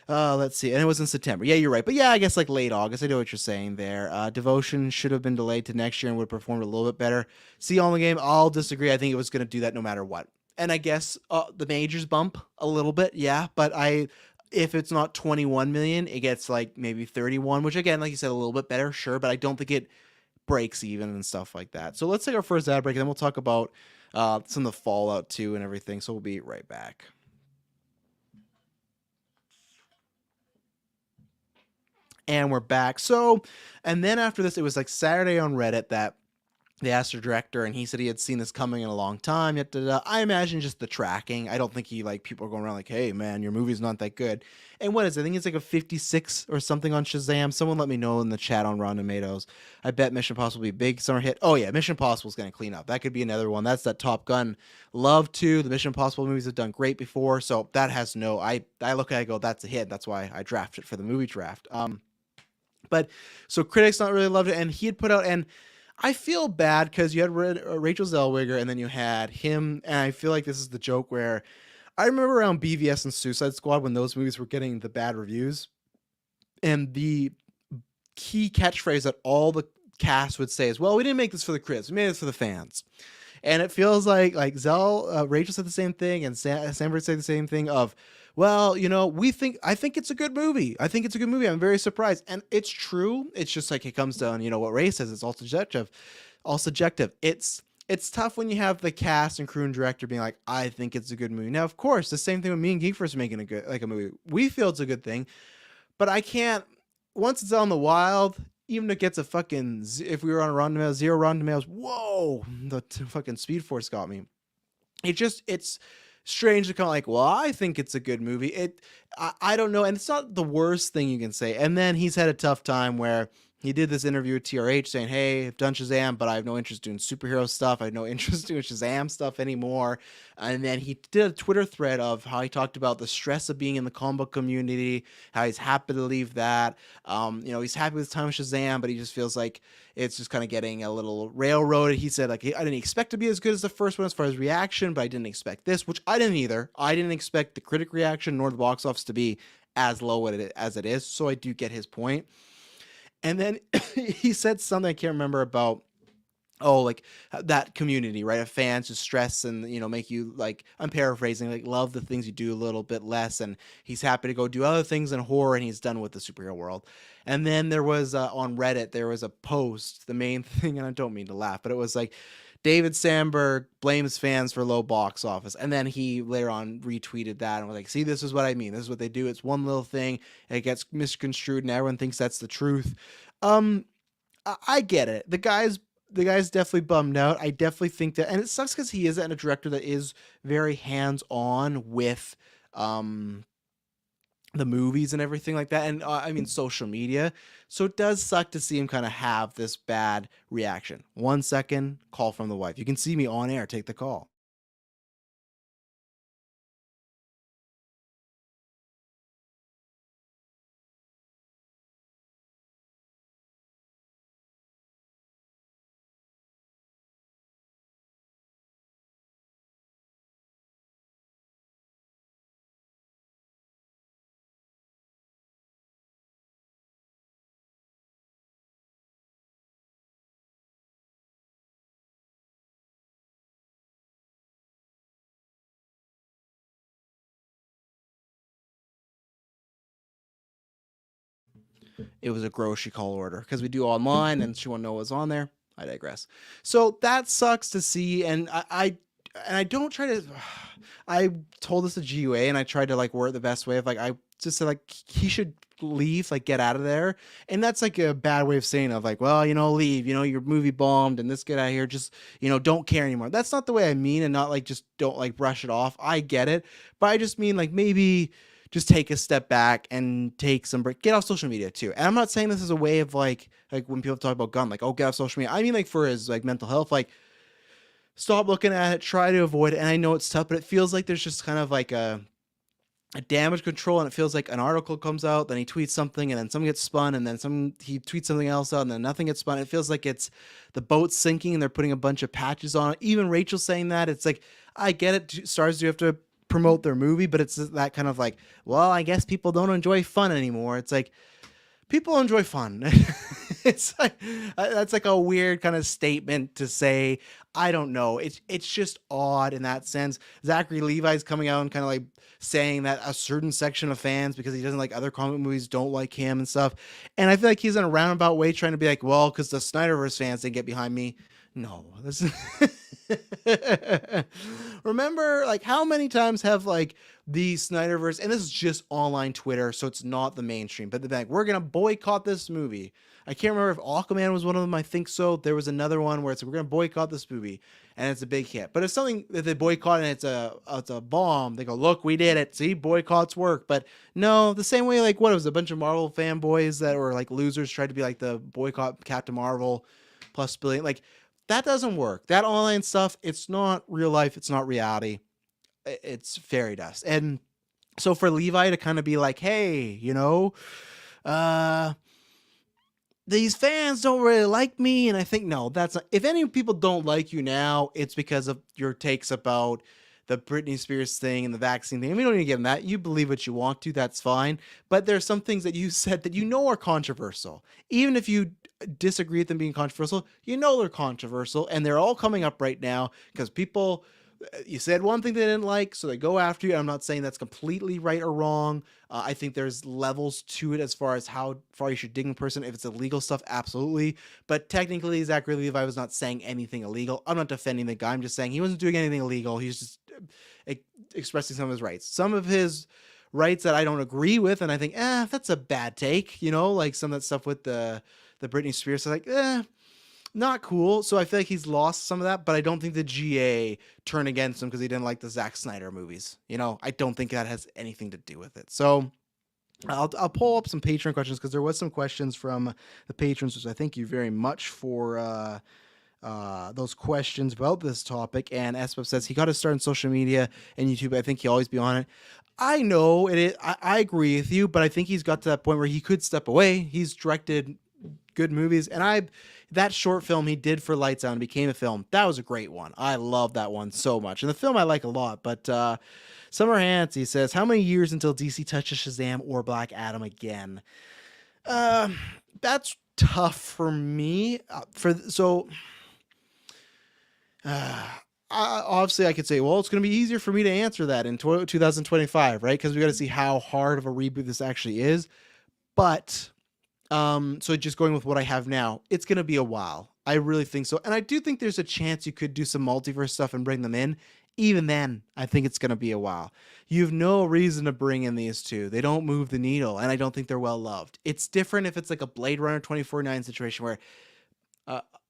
let's see. And it was in September. Yeah, you're right. But yeah, I guess like late August. I know what you're saying there. Devotion should have been delayed to next year and would have performed a little bit better. See on the game, I'll disagree. I think it was going to do that no matter what. And I guess the majors bump a little bit, yeah. But if it's not 21 million, it gets like maybe 31, which again, like you said, a little bit better, sure, but I don't think it breaks even and stuff like that. So let's take our first ad break, and then we'll talk about some of the fallout too and everything. So we'll be right back. And we're back. So, and then after this, it was like Saturday on Reddit that they asked the director, and he said he had seen this coming in a long time. I imagine just the tracking. I don't think people are going around like, hey, man, your movie's not that good. And what is it? I think it's like a 56 or something on Shazam. Someone let me know in the chat on Rotten Tomatoes. I bet Mission Impossible will be a big summer hit. Oh, yeah, Mission Impossible is going to clean up. That could be another one. That's that Top Gun. Love to. The Mission Impossible movies have done great before, so that has no... I look at it, I go, that's a hit. That's why I drafted it for the movie draft. But so critics not really loved it, and he had put out... and I feel bad because you had Rachel Zellweger, and then you had him, and I feel like this is the joke where I remember around BVS and Suicide Squad when those movies were getting the bad reviews, and the key catchphrase that all the cast would say is, well, we didn't make this for the critics, we made this for the fans. And it feels like Rachel said the same thing, and Sandberg said the same thing of, well, I think it's a good movie. I think it's a good movie. I'm very surprised. And it's true. It's just like it comes down, what Ray says. It's all subjective. It's tough when you have the cast and crew and director being like, I think it's a good movie. Now, of course, the same thing with me and GeekVerse making a movie. We feel it's a good thing, but I can't, once it's out in the wild, even if it gets a fucking, if we were on a Rotten Tomatoes, 0 Rotten Tomatoes, whoa, the fucking Speed Force got me. It's strange to kind of like, well, I think it's a good movie. I don't know. And it's not the worst thing you can say. And then he's had a tough time where he did this interview with TRH saying, hey, I've done Shazam, but I have no interest in superhero stuff. I have no interest in Shazam stuff anymore. And then he did a Twitter thread of how he talked about the stress of being in the comic book community, how he's happy to leave that. He's happy with his time with Shazam, but he just feels like it's just kind of getting a little railroaded. He said, like, I didn't expect to be as good as the first one as far as reaction, but I didn't expect this, which I didn't either. I didn't expect the critic reaction nor the box office to be as low as it is. So I do get his point. And then he said something I can't remember about, like that community, right? Of fans just stress and, make you, like, I'm paraphrasing, like, love the things you do a little bit less. And he's happy to go do other things in horror, and he's done with the superhero world. And then there was on Reddit, there was a post, the main thing, and I don't mean to laugh, but it was like, David Sandberg blames fans for low box office. And then he later on retweeted that and was like, see, this is what I mean. This is what they do. It's one little thing. And it gets misconstrued and everyone thinks that's the truth. I get it. The guy's definitely bummed out. I definitely think that, and it sucks because he is a director that is very hands-on with the movies and everything like that, and social media. So it does suck to see him kind of have this bad reaction. 1 second, call from the wife. You can see me on air. Take the call. It was a grocery call order because we do online and she won't know what's on there. I digress. So that sucks to see, and I don't try to. I told this to GUA and I tried to like word the best way of like I just said like he should leave, like get out of there, and that's like a bad way of saying of like, well, leave, your movie bombed and this, get out of here, just don't care anymore. That's not the way I mean, and not like just don't like brush it off. I get it, but I just mean like maybe just take a step back and take some break. Get off social media too. And I'm not saying this is a way of like when people talk about gun, like, oh, get off social media. I mean, like for his like mental health, like stop looking at it, try to avoid it. And I know it's tough, but it feels like there's just kind of like a damage control, and it feels like an article comes out, then he tweets something, and then something gets spun, and then he tweets something else out, and then nothing gets spun. It feels like it's the boat sinking and they're putting a bunch of patches on it. Even Rachel saying that, it's like, I get it, stars do have to promote their movie, but it's that kind of like, well, I guess people don't enjoy fun anymore. It's like, people enjoy fun. It's like that's like a weird kind of statement to say. I don't know. It's just odd in that sense. Zachary Levi's coming out and kind of like saying that a certain section of fans, because he doesn't like other comic movies, don't like him and stuff. And I feel like he's in a roundabout way trying to be like, well, because the Snyderverse fans didn't get behind me. No, this is remember, like, how many times have like the Snyderverse, and this is just online Twitter, so it's not the mainstream, but they're like, we're gonna boycott this movie. I can't remember if Aquaman was one of them. I think so. There was another one where it's, we're gonna boycott this movie, and it's a big hit. But if something that they boycott and it's a bomb, they go, look, we did it. See, boycotts work. But no, the same way, like, what, it was a bunch of Marvel fanboys that were like losers tried to be like the boycott Captain Marvel plus billion, like. That doesn't work. That online stuff, it's not real life. It's not reality. It's fairy dust. And so for Levi to kind of be like, hey, these fans don't really like me. And I think, no, that's not, if any people don't like you now, it's because of your takes about the Britney Spears thing and the vaccine thing. We don't need to give them that. You believe what you want to, that's fine. But there's some things that you said that are controversial. Even if you disagree with them being controversial, they're controversial, and they're all coming up right now because people, you said one thing they didn't like, so they go after you. I'm not saying that's completely right or wrong. I think there's levels to it as far as how far you should dig in a person. If it's illegal stuff, absolutely. But technically, Zachary Levi was not saying anything illegal. I'm not defending the guy. I'm just saying he wasn't doing anything illegal. He's just expressing some of his rights. Some of his rights that I don't agree with, and I think, that's a bad take. Like some of that stuff with the Britney Spears, like, not cool. So I feel like he's lost some of that, but I don't think the GA turned against him because he didn't like the Zack Snyder movies. I don't think that has anything to do with it. So I'll pull up some Patreon questions because there was some questions from the patrons, which I thank you very much for those questions about this topic. And SBF says he got to start on social media and YouTube. I think he'll always be on it. I know it is. I agree with you, but I think he's got to that point where he could step away. He's directed good movies, and that short film he did for Lights Out and became a film, that was a great one. I love that one so much, and the film I like a lot. But Summer Hansey says, how many years until DC touches Shazam or Black Adam again? That's tough for me. Obviously, I could say, well, it's going to be easier for me to answer that in 2025, right? Because we got to see how hard of a reboot this actually is. But so just going with what I have now, it's going to be a while. I really think so. And I do think there's a chance you could do some multiverse stuff and bring them in. Even then, I think it's going to be a while. You have no reason to bring in these two. They don't move the needle, and I don't think they're well loved. It's different if it's like a Blade Runner 24/9 situation where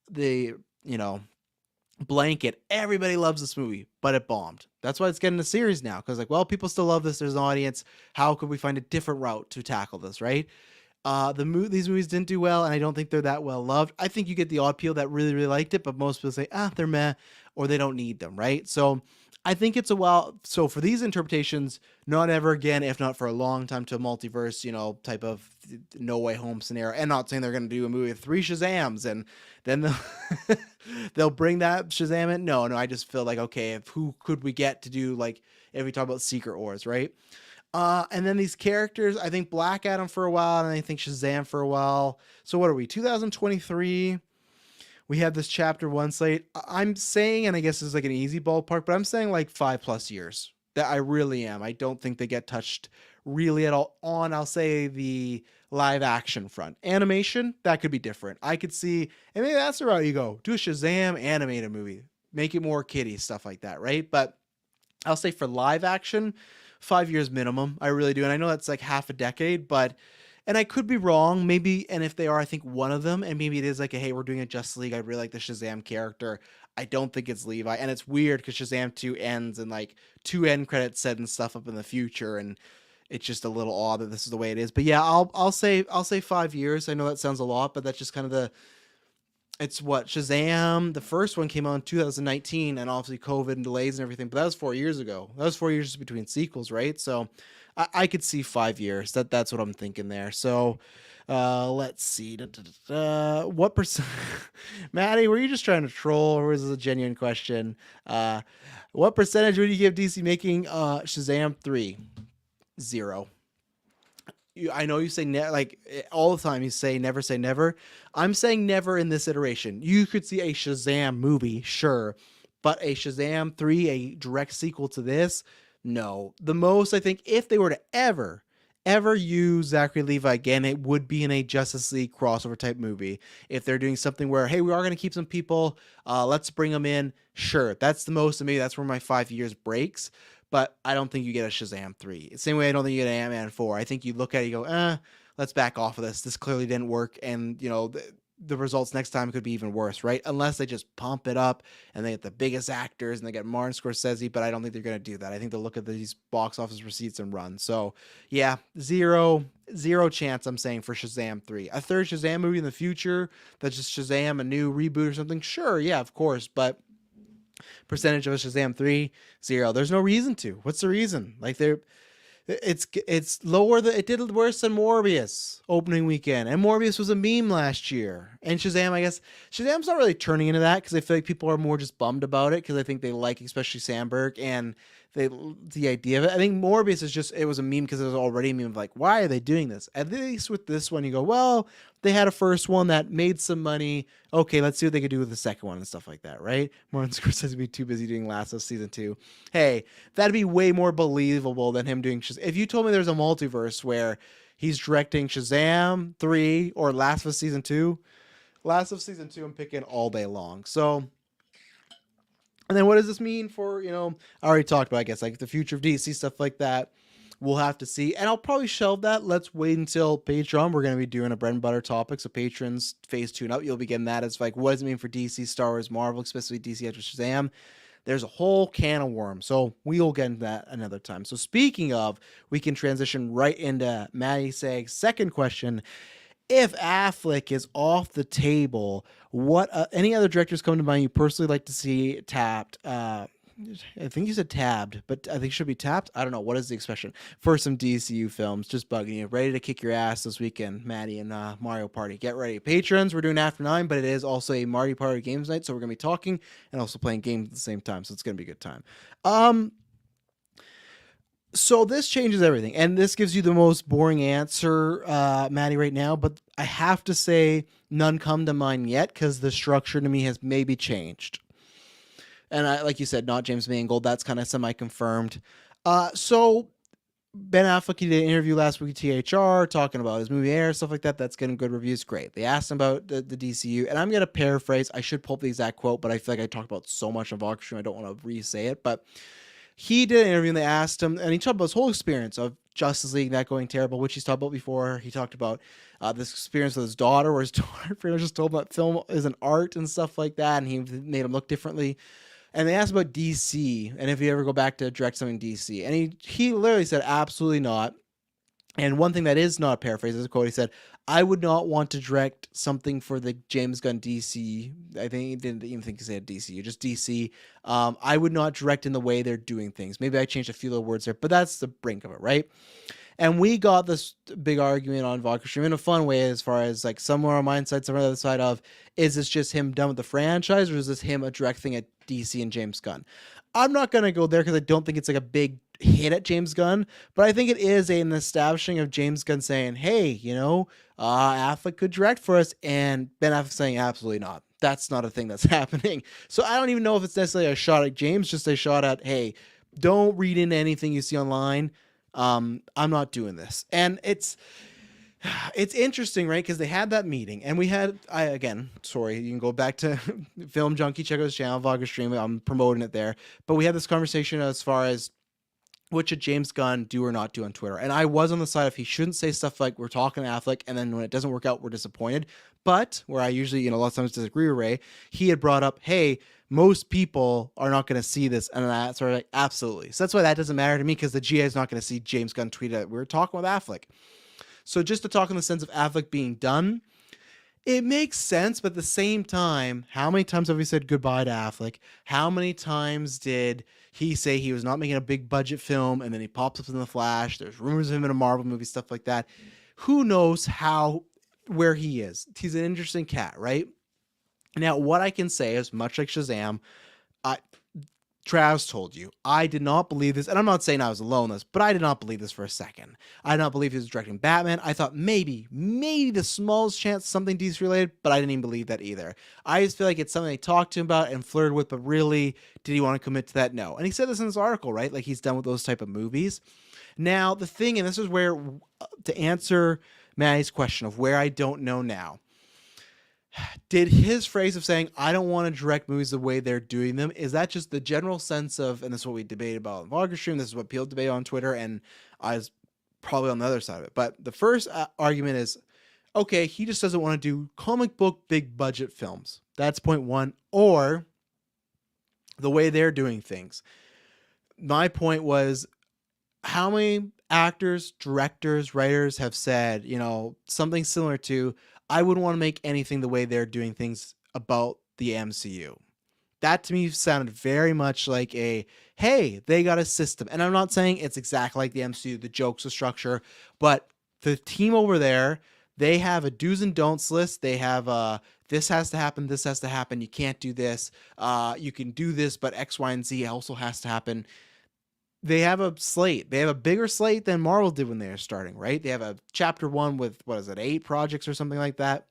the, blanket, everybody loves this movie, but it bombed. That's why it's getting a series now, because well, people still love this. There's an audience. How could we find a different route to tackle this, right? These movies didn't do well, and I don't think they're that well loved. I think you get the odd people that really, really liked it, but most people say, they're meh, or they don't need them, right? So I think it's a while. So for these interpretations, not ever again, if not for a long time, to a multiverse, type of No Way Home scenario. And not saying they're going to do a movie with 3 Shazams, and then they'll bring that Shazam in. No, I just feel like, okay, who could we get to do, like, if we talk about Secret Wars, right? And then these characters, I think Black Adam for a while, and I think Shazam for a while. So what are we, 2023? We have this chapter 1 slate. I'm saying, and I guess it's like an easy ballpark, but I'm saying like 5+ years. That I really am. I don't think they get touched really at all on, I'll say, the live action front. Animation, that could be different. I could see, and maybe that's the route you go. Do a Shazam animated movie. Make it more kiddie, stuff like that, right? But I'll say for live action, 5 years minimum. I really do. And I know that's like half a decade, and I could be wrong, maybe. And if they are, I think one of them, and maybe it is like, hey, we're doing a Justice League. I really like the Shazam character. I don't think it's Levi. And it's weird because Shazam 2 ends and like 2 end credits said and stuff up in the future. And it's just a little odd that this is the way it is. But yeah, I'll say 5 years. I know that sounds a lot, but that's just kind of it's what Shazam, the first one came out in 2019, and obviously COVID and delays and everything, but that was 4 years ago. That was 4 years between sequels, right? So I could see 5 years. That's what I'm thinking there. So let's see. What percent? Maddie, were you just trying to troll, or was this a genuine question? What percentage would you give DC making Shazam 3? 0. I know you say all the time. You say never. I'm saying never in this iteration. You could see a Shazam movie, sure, but a Shazam 3, a direct sequel to this, no. The most, I think, if they were to ever use Zachary Levi again, it would be in a Justice League crossover type movie. If they're doing something where, hey, we are going to keep some people, let's bring them in. Sure, that's the most of me. That's where my 5 years breaks. But I don't think you get a Shazam 3. Same way I don't think you get an Ant-Man 4. I think you look at it, you go, let's back off of this. This clearly didn't work. And, the results next time could be even worse, right? Unless they just pump it up and they get the biggest actors and they get Martin Scorsese. But I don't think they're going to do that. I think they'll look at these box office receipts and run. So, yeah, zero chance, I'm saying, for Shazam 3. A third Shazam movie in the future that's just Shazam, a new reboot or something? Sure, yeah, of course. But percentage of a Shazam 3, 0. There's no reason to. What's the reason? Like, it's lower it did worse than Morbius opening weekend, and Morbius was a meme last year. And Shazam, I guess Shazam's not really turning into that, because I feel like people are more just bummed about it, because I think they like especially Sandberg and the idea of it. I think Morbius is just, it was a meme because it was already a meme of like, why are they doing this? At least with this one, you go, well, they had a first one that made some money. Okay, let's see what they could do with the second one and stuff like that, right? Martin Scorsese would be too busy doing Last of Season 2. Hey, that'd be way more believable than him doing Shazam. If you told me there's a multiverse where he's directing Shazam 3 or Last of Season 2, I'm picking all day long. So, and then what does this mean for, I already talked about, I guess, like the future of DC, stuff like that. We'll have to see. And I'll probably shelve that. Let's wait until Patreon. We're going to be doing a bread and butter topic. So patrons, phase 2 and up, you'll be getting that as like, what does it mean for DC, Star Wars, Marvel, especially DC after Shazam? there's a whole can of worms. So we'll get into that another time. So speaking of, we can transition right into Maddie Sag's second question. If Affleck is off the table, what any other directors come to mind you personally like to see tapped? I think you said tabbed, but I think it should be tapped. I don't know. What is the expression for some DCU films? Just bugging you. Ready to kick your ass this weekend, Maddie and Mario Party. Get ready. Patrons, we're doing after 9, but it is also a Mario Party games night, so we're going to be talking and also playing games at the same time, so it's going to be a good time. So this changes everything, and this gives you the most boring answer, Maddie, right now, but I have to say none come to mind yet because the structure to me has maybe changed. And like you said, not James Mangold. That's kind of semi-confirmed. So Ben Affleck, he did an interview last week at THR talking about his movie Air, stuff like that. That's getting good reviews. Great. They asked him about the DCU, and I'm going to paraphrase. I should pull up the exact quote, but I feel like I talked about so much on Vox Stream, I don't want to re-say it. But he did an interview, and they asked him, and he talked about his whole experience of Justice League, that going terrible, which he's talked about before. He talked about this experience with his daughter, where his daughter pretty much just told him that film is an art and stuff like that, and he made him look differently. And they asked about DC, and if you ever go back to direct something DC. And he literally said, absolutely not. And one thing that is not a paraphrase is a quote. He said, I would not want to direct something for the James Gunn DC. I think he didn't even think he said DC, just DC. I would not direct in the way they're doing things. Maybe I changed a few little words there, but that's the brink of it, right? And we got this big argument on Vodka Stream in a fun way, as far as like somewhere on my side, somewhere on the other side of, is this just him done with the franchise, or is this him a direct thing at DC and James Gunn? I'm not going to go there because I don't think it's like a big hit at James Gunn, but I think it is an establishing of James Gunn saying, hey, Affleck could direct for us, and Ben Affleck saying, absolutely not. That's not a thing that's happening. So I don't even know if it's necessarily a shot at James, just a shot at, hey, don't read into anything you see online. I'm not doing this. And it's interesting, right? Because they had that meeting, and we had, again, sorry, you can go back to Film Junkie, check out his channel, Vlogger Stream, I'm promoting it there. But we had this conversation as far as what should James Gunn do or not do on Twitter. And I was on the side of he shouldn't say stuff like, we're talking to Affleck, and then when it doesn't work out, we're disappointed. But where I usually, a lot of times disagree with Ray, he had brought up, hey, most people are not going to see this. And that's sort of like, absolutely. So that's why that doesn't matter to me, because the GA is not going to see James Gunn tweet it. We're talking with Affleck. So just to talk in the sense of Affleck being done, it makes sense, but at the same time, how many times have we said goodbye to Affleck? How many times did he say he was not making a big budget film, and then he pops up in The Flash? There's rumors of him in a Marvel movie, stuff like that. Who knows where he is? He's an interesting cat, right? Now, what I can say is, much like Shazam, Travis told you, I did not believe this, and I'm not saying I was alone in this, but I did not believe this for a second. I did not believe he was directing Batman. I thought maybe the smallest chance something DC related, but I didn't even believe that either. I just feel like it's something they talked to him about and flirted with, but really, did he want to commit to that? No. And he said this in his article, right? Like, he's done with those type of movies. Now, the thing, and this is where, to answer Maddie's question of where I don't know now, did his phrase of saying, I don't want to direct movies the way they're doing them, is that just the general sense of, and this is what we debate about on Vlogger Stream, this is what people debate on Twitter, and I was probably on the other side of it. But the first argument is, okay, he just doesn't want to do comic book big budget films. That's point one. Or the way they're doing things. My point was, how many actors, directors, writers have said, something similar to, I wouldn't want to make anything the way they're doing things about the MCU. That to me sounded very much like hey, they got a system. And I'm not saying it's exactly like the MCU, the jokes, the structure, but the team over there, they have a do's and don'ts list. They have this has to happen, this has to happen, you can't do this. You can do this, but X, Y, and Z also has to happen. They have a slate. They have a bigger slate than Marvel did when they were starting, right? They have a chapter 1 with, 8 projects or something like that.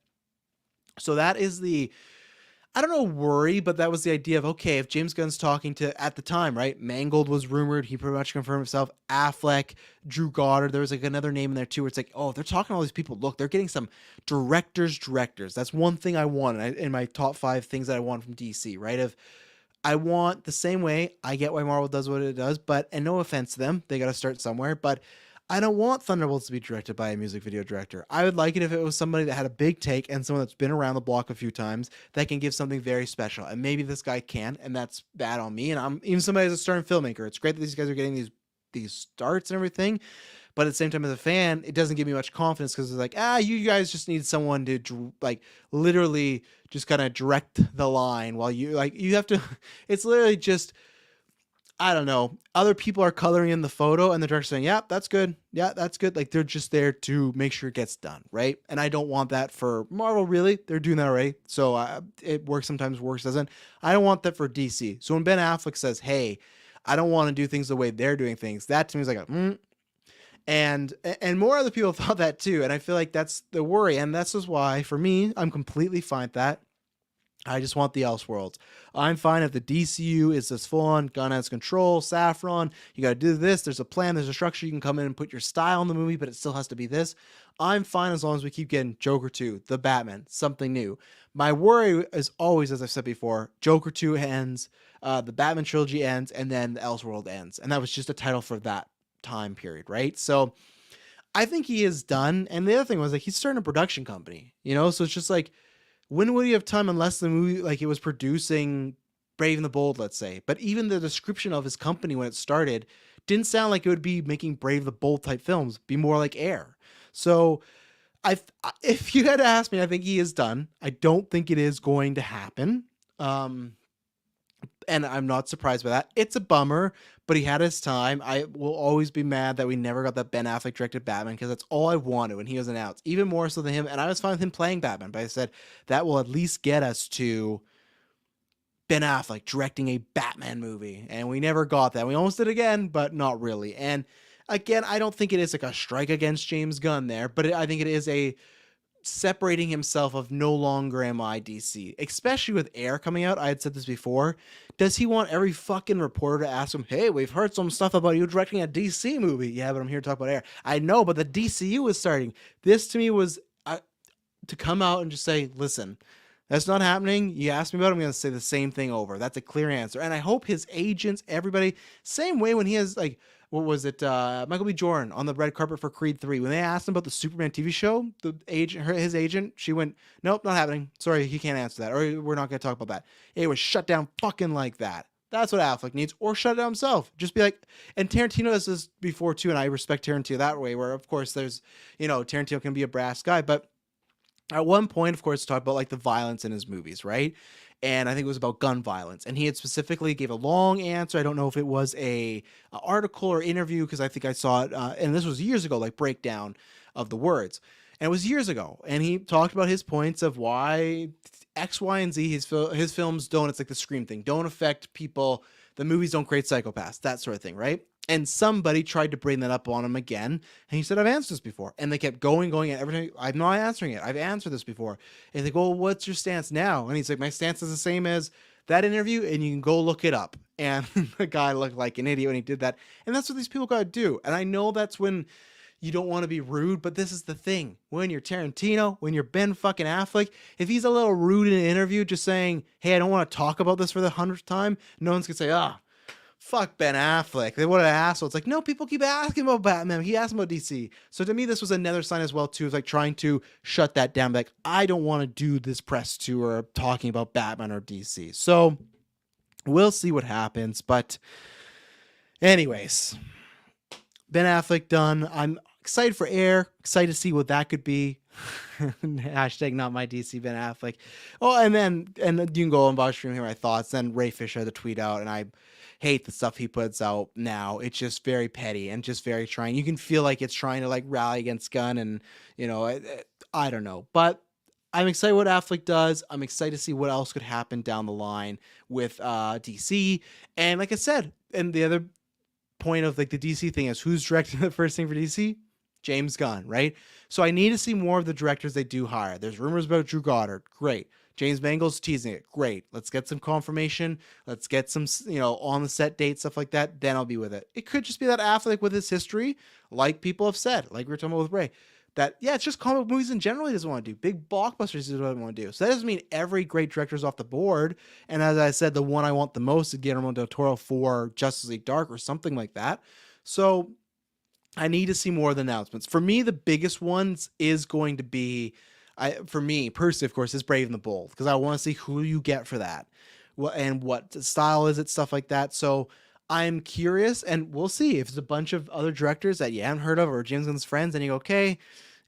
So that is I don't know, worry, but that was the idea of, okay, if James Gunn's talking to, at the time, right? Mangold was rumored. He pretty much confirmed himself. Affleck, Drew Goddard. There was like another name in there too, where it's like, oh, they're talking to all these people. Look, they're getting some directors. That's one thing I want in my top 5 things that I want from DC, right? I want the same way. I get why Marvel does what it does, and no offense to them, they got to start somewhere. But I don't want Thunderbolts to be directed by a music video director. I would like it if it was somebody that had a big take and someone that's been around the block a few times that can give something very special. And maybe this guy can, and that's bad on me. And I'm even somebody as a starting filmmaker. It's great that these guys are getting these starts and everything, but at the same time, as a fan, it doesn't give me much confidence because it's like, you guys just need someone to like literally just kind of direct the line while you have to. It's literally just, I don't know. Other people are coloring in the photo and the director's saying, yeah, that's good. Yeah, that's good. Like they're just there to make sure it gets done. Right. And I don't want that for Marvel, really. They're doing that already. So it works sometimes, works doesn't. I don't want that for DC. So when Ben Affleck says, hey, I don't want to do things the way they're doing things, that to me is like, and more other people thought that too. And I feel like that's the worry. And that's just why, for me, I'm completely fine with that. I just want the Elseworlds. I'm fine if the DCU is this full-on gun has control, Saffron, you got to do this, there's a plan, there's a structure, you can come in and put your style in the movie, but it still has to be this. I'm fine as long as we keep getting Joker 2, The Batman, something new. My worry is always, as I've said before, Joker 2 ends, the Batman trilogy ends, and then the Elseworld ends. And that was just a title for that time period, right? So I think he is done. And the other thing was like he's starting a production company, so it's just like, when would he have time unless the movie, like it was producing Brave and the Bold, let's say? But even the description of his company when it started didn't sound like it would be making Brave the Bold type films, be more like Air. So if you had to ask me, I think he is done. I don't think it is going to happen. And I'm not surprised by that. It's a bummer, but he had his time. I will always be mad that we never got that Ben Affleck directed Batman because that's all I wanted when he was announced, even more so than him. And I was fine with him playing Batman, but I said that will at least get us to Ben Affleck directing a Batman movie. And we never got that. We almost did again, but not really. And again, I don't think it is like a strike against James Gunn there, but I think it is a separating himself of no longer am I DC, especially with Air coming out. I had said this before. Does he want every fucking reporter to ask him, hey, we've heard some stuff about you directing a DC movie? Yeah, but I'm here to talk about Air. I know, but the DCU is starting. This to me was to come out and just say, listen, that's not happening. You asked me about it, I'm going to say the same thing over. That's a clear answer. And I hope his agents, everybody, same way when he has like, what was it? Michael B. Jordan on the red carpet for Creed 3. When they asked him about the Superman TV show, his agent, she went, nope, not happening. Sorry, he can't answer that. Or we're not going to talk about that. It was shut down fucking like that. That's what Affleck needs. Or shut it down himself. Just be like, and Tarantino has this before too, and I respect Tarantino that way, where of course there's, Tarantino can be a brass guy, but at one point, of course, talked about like the violence in his movies, right? And I think it was about gun violence. And he had specifically gave a long answer. I don't know if it was a article or interview because I think I saw it, and this was years ago, like breakdown of the words. And it was years ago. And he talked about his points of why X, Y, and Z, his films don't, it's like the Scream thing, don't affect people. The movies don't create psychopaths, that sort of thing, right? And somebody tried to bring that up on him again. And he said, I've answered this before. And they kept going. And every time, I'm not answering it. I've answered this before. And they go, well, what's your stance now? And he's like, my stance is the same as that interview. And you can go look it up. And the guy looked like an idiot when he did that. And that's what these people got to do. And I know that's when you don't want to be rude, but this is the thing. When you're Tarantino, when you're Ben fucking Affleck, if he's a little rude in an interview, just saying, hey, I don't want to talk about this for the 100th time, no one's going to say, fuck Ben Affleck. What an asshole. It's like, no, people keep asking about Batman. He asked about DC. So to me, this was another sign as well, too, of like trying to shut that down. Like, I don't want to do this press tour talking about Batman or DC. So we'll see what happens. But anyways, Ben Affleck done. I'm excited for Air. Excited to see what that could be. Hashtag not my DC Ben Affleck. Oh, and you can go and watch stream, hear my thoughts. Then Ray Fisher had to tweet out, and I hate the stuff he puts out now. It's just very petty and just very trying. You can feel like it's trying to like rally against Gunn, and I don't know. But I'm excited what Affleck does. I'm excited to see what else could happen down the line with DC. And like I said, and the other point of like the DC thing is who's directing the first thing for DC? James Gunn, right? So I need to see more of the directors they do hire. There's rumors about Drew Goddard. Great. James Mangold's teasing it. Great. Let's get some confirmation. Let's get some, on the set date, stuff like that. Then I'll be with it. It could just be that Affleck with his history, like people have said, like we were talking about with Ray, that, yeah, it's just comic movies in general he doesn't want to do. Big blockbusters he doesn't want to do. So that doesn't mean every great director's off the board. And as I said, the one I want the most is Guillermo del Toro for Justice League Dark or something like that. So I need to see more of the announcements. For me, the biggest ones is going to be, for me personally, of course, is Brave and the Bold, because I want to see who you get for that, and what style is it, stuff like that. So I'm curious, and we'll see if it's a bunch of other directors that you haven't heard of or James Gunn's friends, and you go, okay,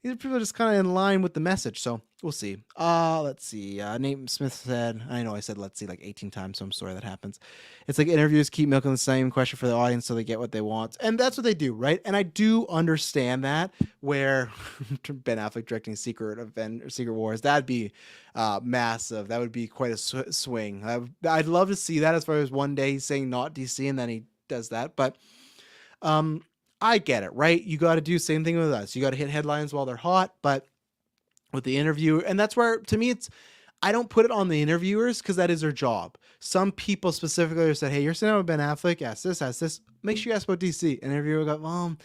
these are people just kind of in line with the message. So we'll see. Let's see. Nate Smith said, I know I said let's see like 18 times, so I'm sorry that happens. It's like interviews keep milking the same question for the audience so they get what they want. And that's what they do, right? And I do understand that, where Ben Affleck directing Secret Wars, that'd be massive. That would be quite a swing. I'd love to see that, as far as one day he's saying not DC and then he does that. But I get it, right? You got to do the same thing with us. You got to hit headlines while they're hot, but with the interview, and that's where, to me, I don't put it on the interviewers, because that is their job. Some people specifically said, hey, you're sitting down with Ben Affleck, ask this, make sure you ask about DC. And the interviewer go, well,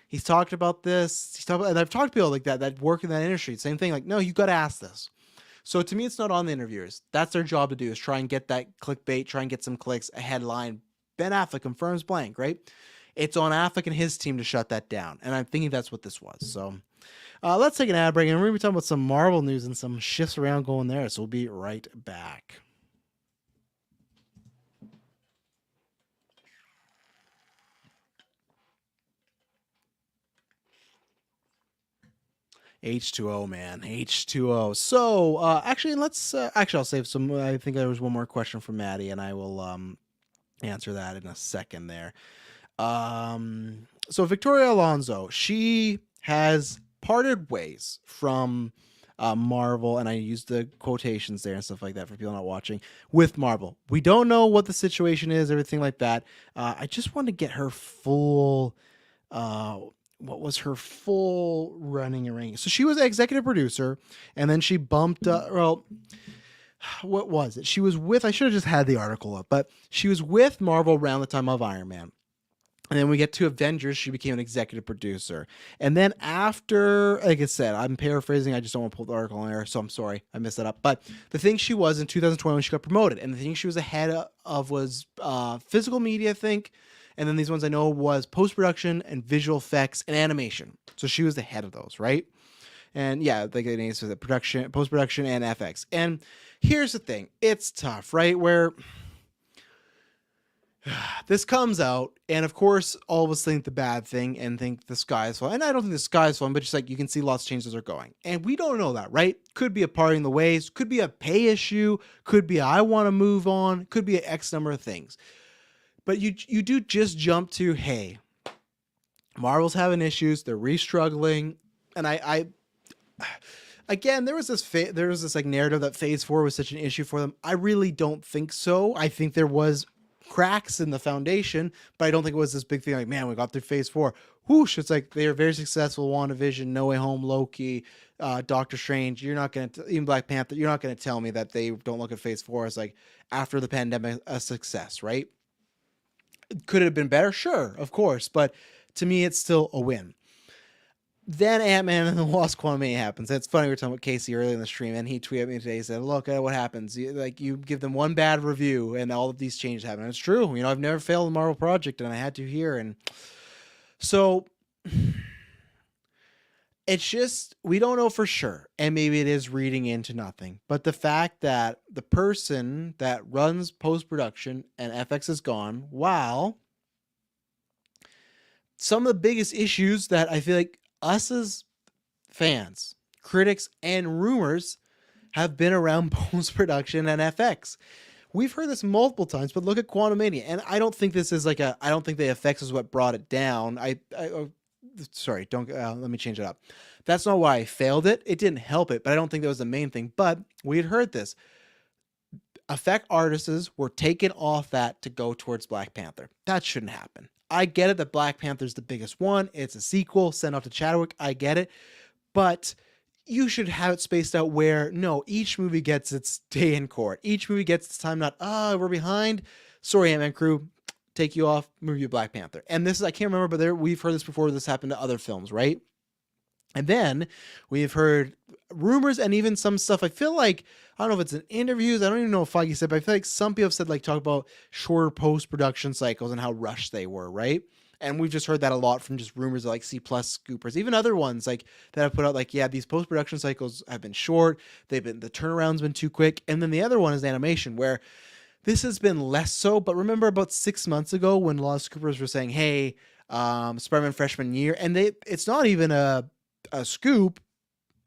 he's talked about this, and I've talked to people like that work in that industry, same thing, like, no, you got to ask this. So to me, it's not on the interviewers. That's their job to do, is try and get that clickbait, try and get some clicks, a headline, Ben Affleck confirms blank, right? It's on Affleck and his team to shut that down. And I'm thinking that's what this was. So let's take an ad break, and we're going to be talking about some Marvel news and some shifts around going there. So we'll be right back. H2O, man. H2O. So actually, I'll save some. I think there was one more question from Maddie, and I will answer that in a second there. So Victoria Alonso, she has parted ways from Marvel, and I used the quotations there and stuff like that for people not watching, with Marvel. We don't know what the situation is, everything like that. I just want to get her full, what was her full running and ranking. So she was executive producer, and then she bumped, what was it? She was with, I should have just had the article up, but she was with Marvel around the time of Iron Man. And then we get to Avengers, she became an executive producer. And then after, like I said, I'm paraphrasing, I just don't want to pull the article on there, so I'm sorry, I messed that up. But the thing she was in 2020 when she got promoted, and the thing she was ahead of was physical media, I think. And then these ones I know was post-production and visual effects and animation. So she was the head of those, right? And yeah, like the name says, the production, post-production, and FX. And here's the thing, it's tough, right? Where this comes out, and of course, all of us think the bad thing and think the sky is falling. And I don't think the sky is falling, but just like you can see lots of changes are going. And we don't know that, right? Could be a parting the ways, could be a pay issue, could be I want to move on, could be an X number of things. But you do just jump to, hey, Marvel's having issues, they're re-struggling. And I again, there was this like narrative that Phase 4 was such an issue for them. I really don't think so. I think there was cracks in the foundation, but I don't think it was this big thing like, man, we got through Phase 4. Whoosh, it's like they are very successful. WandaVision, No Way Home, Loki, Doctor Strange. You're not going to, even Black Panther, you're not going to tell me that they don't look at Phase 4 as like, after the pandemic, a success, right? Could it have been better? Sure, of course. But to me, it's still a win. Then Ant-Man and the Wasp: Quantumania happens. It's funny, we were talking about Casey earlier in the stream, and he tweeted me today. He said, look at what happens. You give them one bad review, and all of these changes happen. And it's true. I've never failed a Marvel project, and I had to here. And so it's just, we don't know for sure. And maybe it is reading into nothing. But the fact that the person that runs post-production and FX is gone, wow. Some of the biggest issues that I feel like us as fans, critics, and rumors have been around post-production and FX. We've heard this multiple times, but look at Quantumania. And I don't think this is like I don't think the FX is what brought it down. Sorry, let me change it up. That's not why I failed it. It didn't help it, but I don't think that was the main thing. But we had heard this. Effect artists were taken off that to go towards Black Panther. That shouldn't happen. I get it that Black Panther's the biggest one. It's a sequel sent off to Chadwick. I get it. But you should have it spaced out where, no, each movie gets its day in court. Each movie gets its time, not, we're behind. Sorry, Ant-Man crew. Take you off, move you Black Panther. And this is, I can't remember, but we've heard this before. This happened to other films, right? And then we've heard rumors and even some stuff. I feel like, I don't know if it's in interviews. I don't even know if Feige said, but I feel like some people have said, like, talk about shorter post-production cycles and how rushed they were, right? And we've just heard that a lot from just rumors of like C plus scoopers, even other ones like that have put out like, yeah, these post-production cycles have been short. The turnaround's been too quick. And then the other one is animation, where this has been less so. But remember about 6 months ago when a lot of scoopers were saying, hey, Spider-Man freshman year, and it's not even a scoop.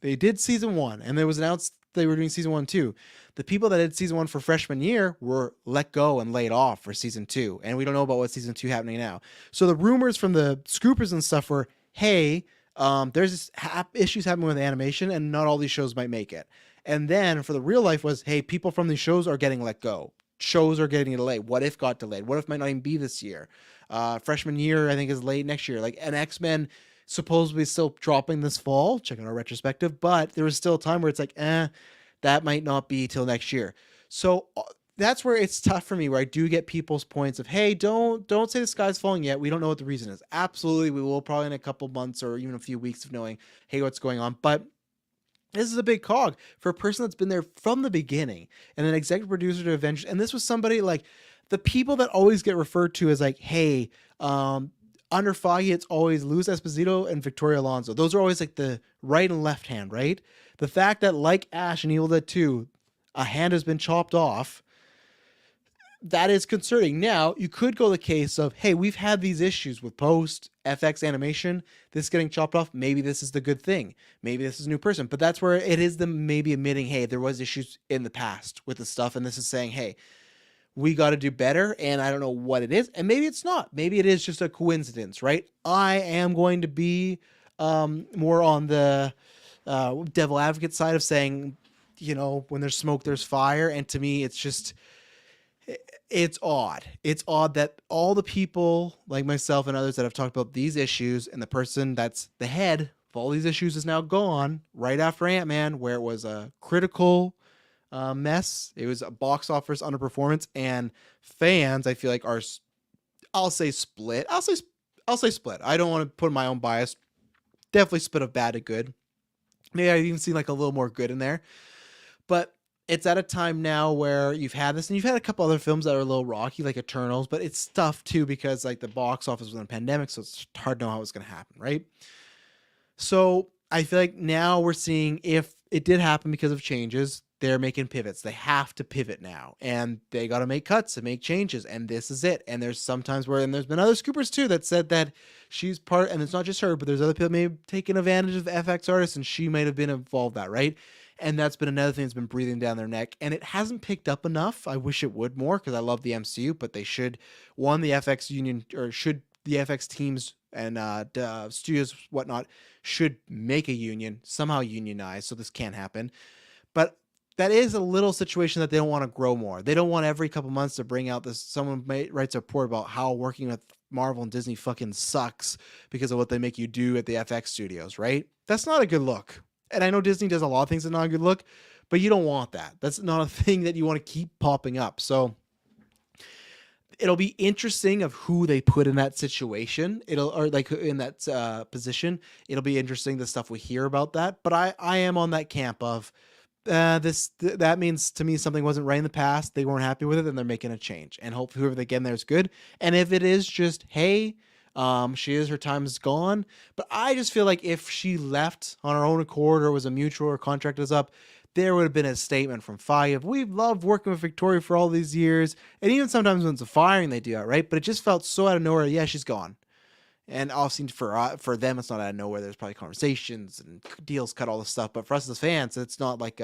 They did season 1, and it was announced they were doing season 1 too. The people that did season 1 for freshman year were let go and laid off for season 2, and we don't know about what season 2 happening now. So the rumors from the scoopers and stuff were, hey, there's issues happening with animation, and not all these shows might make it. And then for the real life was, hey, people from these shows are getting let go. Shows are getting delayed. What If got delayed? What If might not even be this year? Freshman year, I think, is late next year. Like, an X-Men supposedly still dropping this fall. Check out our retrospective, but there was still a time where it's like, that might not be till next year. So that's where it's tough for me, where I do get people's points of, hey, don't say the sky's falling yet. We don't know what the reason is. Absolutely, we will probably in a couple months or even a few weeks of knowing, hey, what's going on. But this is a big cog for a person that's been there from the beginning and an executive producer to Avengers. And this was somebody like the people that always get referred to as like, hey, under Feige, it's always Luis Esposito and Victoria Alonso. Those are always like the right and left hand, right? The fact that, like Ash and Evil Dead 2, a hand has been chopped off, that is concerning. Now, you could go the case of, hey, we've had these issues with post FX animation, this getting chopped off. Maybe this is the good thing. Maybe this is a new person. But that's where it is the maybe admitting, hey, there was issues in the past with the stuff, and this is saying, hey, we got to do better, and I don't know what it is, and maybe it's not. Maybe it is just a coincidence, right? I am going to be more on the devil advocate side of saying, when there's smoke, there's fire, and to me, it's just, it's odd. It's odd that all the people like myself and others that have talked about these issues, and the person that's the head of all these issues is now gone right after Ant-Man, where it was a critical mess. It was a box office underperformance, and fans, I feel like, are, I'll say split. I'll say split. I don't want to put my own bias. Definitely split of bad to good. Maybe I've even seen like a little more good in there. But it's at a time now where you've had this, and you've had a couple other films that are a little rocky, like Eternals, but it's tough too because like the box office was in a pandemic, so it's hard to know how it's going to happen, right? So I feel like now we're seeing, if it did happen because of changes, they're making pivots. They have to pivot now, and they got to make cuts and make changes, and this is it. And there's sometimes where, and there's been other scoopers too that said that she's part, and it's not just her, but there's other people maybe taking advantage of FX artists, and she might have been involved that, right? And that's been another thing that's been breathing down their neck, and it hasn't picked up enough. I wish it would more, because I love the MCU, but they should, the FX union, or should the FX teams and studios, whatnot, should make a union, somehow unionize, so this can't happen. But that is a little situation that they don't want to grow more. They don't want every couple months to bring out this, someone writes a report about how working with Marvel and Disney fucking sucks because of what they make you do at the FX studios, right? That's not a good look. And I know Disney does a lot of things that are not a good look, but you don't want that. That's not a thing that you want to keep popping up. So it'll be interesting of who they put in that situation. Or like in that position. It'll be interesting, the stuff we hear about that. But I am on that camp of that means to me something wasn't right in the past. They weren't happy with it, and they're making a change. And hopefully whoever they get in there is good. And if it is just, hey, her time is gone. But I just feel like if she left on her own accord, or was a mutual, or contract was up, there would have been a statement from Feige of, we've loved working with Victoria for all these years. And even sometimes when it's a firing, they do that, right? But it just felt so out of nowhere. Yeah, she's gone. And obviously for them, it's not out of nowhere. There's probably conversations and deals cut, all this stuff. But for us as fans, it's not like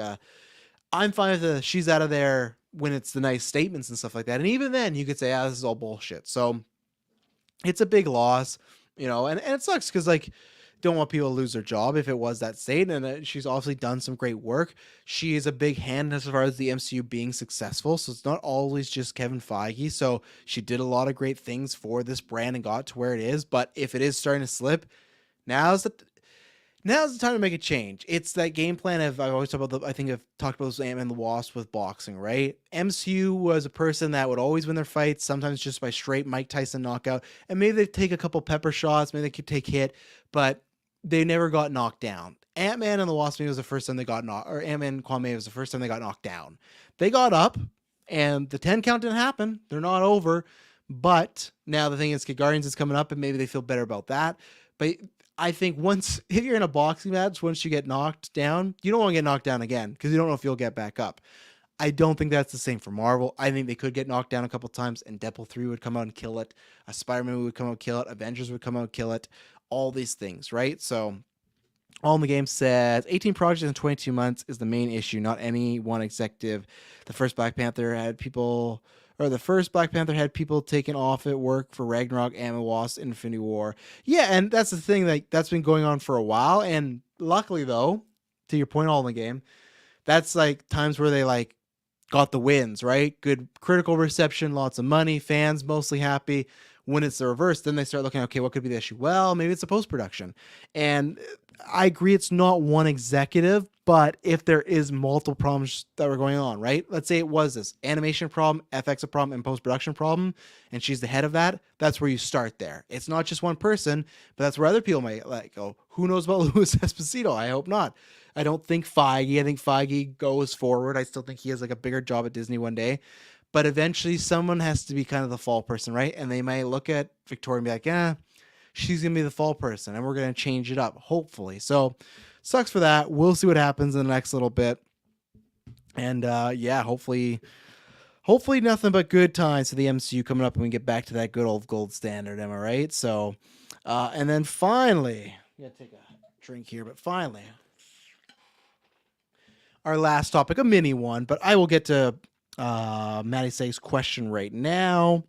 I'm fine with she's out of there when it's the nice statements and stuff like that. And even then, you could say, this is all bullshit. So it's a big loss, and it sucks because, like, don't want people to lose their job if it was that state. And she's obviously done some great work. She is a big hand as far as the MCU being successful. So it's not always just Kevin Feige. So she did a lot of great things for this brand and got to where it is. But if it is starting to slip, now's the time to make a change. It's that game plan of, I always talk about I think I've talked about this Ant-Man and the Wasp with boxing, right? MCU was a person that would always win their fights, sometimes just by straight Mike Tyson knockout. And maybe they take a couple pepper shots, maybe they could take hit, but they never got knocked down. Ant-Man and the Wasp was the first time they got knocked, or Ant-Man and Quantumania was the first time they got knocked down. They got up, and the 10 count didn't happen. They're not over. But now the thing is, Guardians is coming up, and maybe they feel better about that. But I think if you're in a boxing match, once you get knocked down, you don't want to get knocked down again because you don't know if you'll get back up. I don't think that's the same for Marvel. I think they could get knocked down a couple times, and Deadpool 3 would come out and kill it. A Spider-Man would come out and kill it. Avengers would come out and kill it. All these things, right? So all in the game says 18 projects in 22 months is the main issue, not any one executive. The first Black Panther had people taken off at work for Ragnarok, Ant-Man Wasp, Infinity War. Yeah, and that's the thing, like that's been going on for a while. And luckily though, to your point, all in the game, that's like times where they like got the wins, right? Good critical reception, lots of money, fans mostly happy. When it's the reverse, then they start looking, okay, what could be the issue? Well, maybe it's the post-production. And I agree it's not one executive, but if there is multiple problems that were going on, right? Let's say it was this animation problem, FX a problem, and post-production problem, and she's the head of that, that's where you start there. It's not just one person, but that's where other people might like go, who knows about Louis Esposito? I hope not. I don't think Feige. I think Feige goes forward. I still think he has like a bigger job at Disney one day. But eventually someone has to be kind of the fall person, right? And they might look at Victoria and be like, yeah, she's going to be the fall person and we're going to change it up, hopefully. So sucks for that. We'll see what happens in the next little bit. And yeah, hopefully nothing but good times for the MCU coming up and we get back to that good old gold standard. Am I right? So, and then finally, I'm going to take a drink here, but finally, our last topic, a mini one, but I will get to Maddie Say's question right now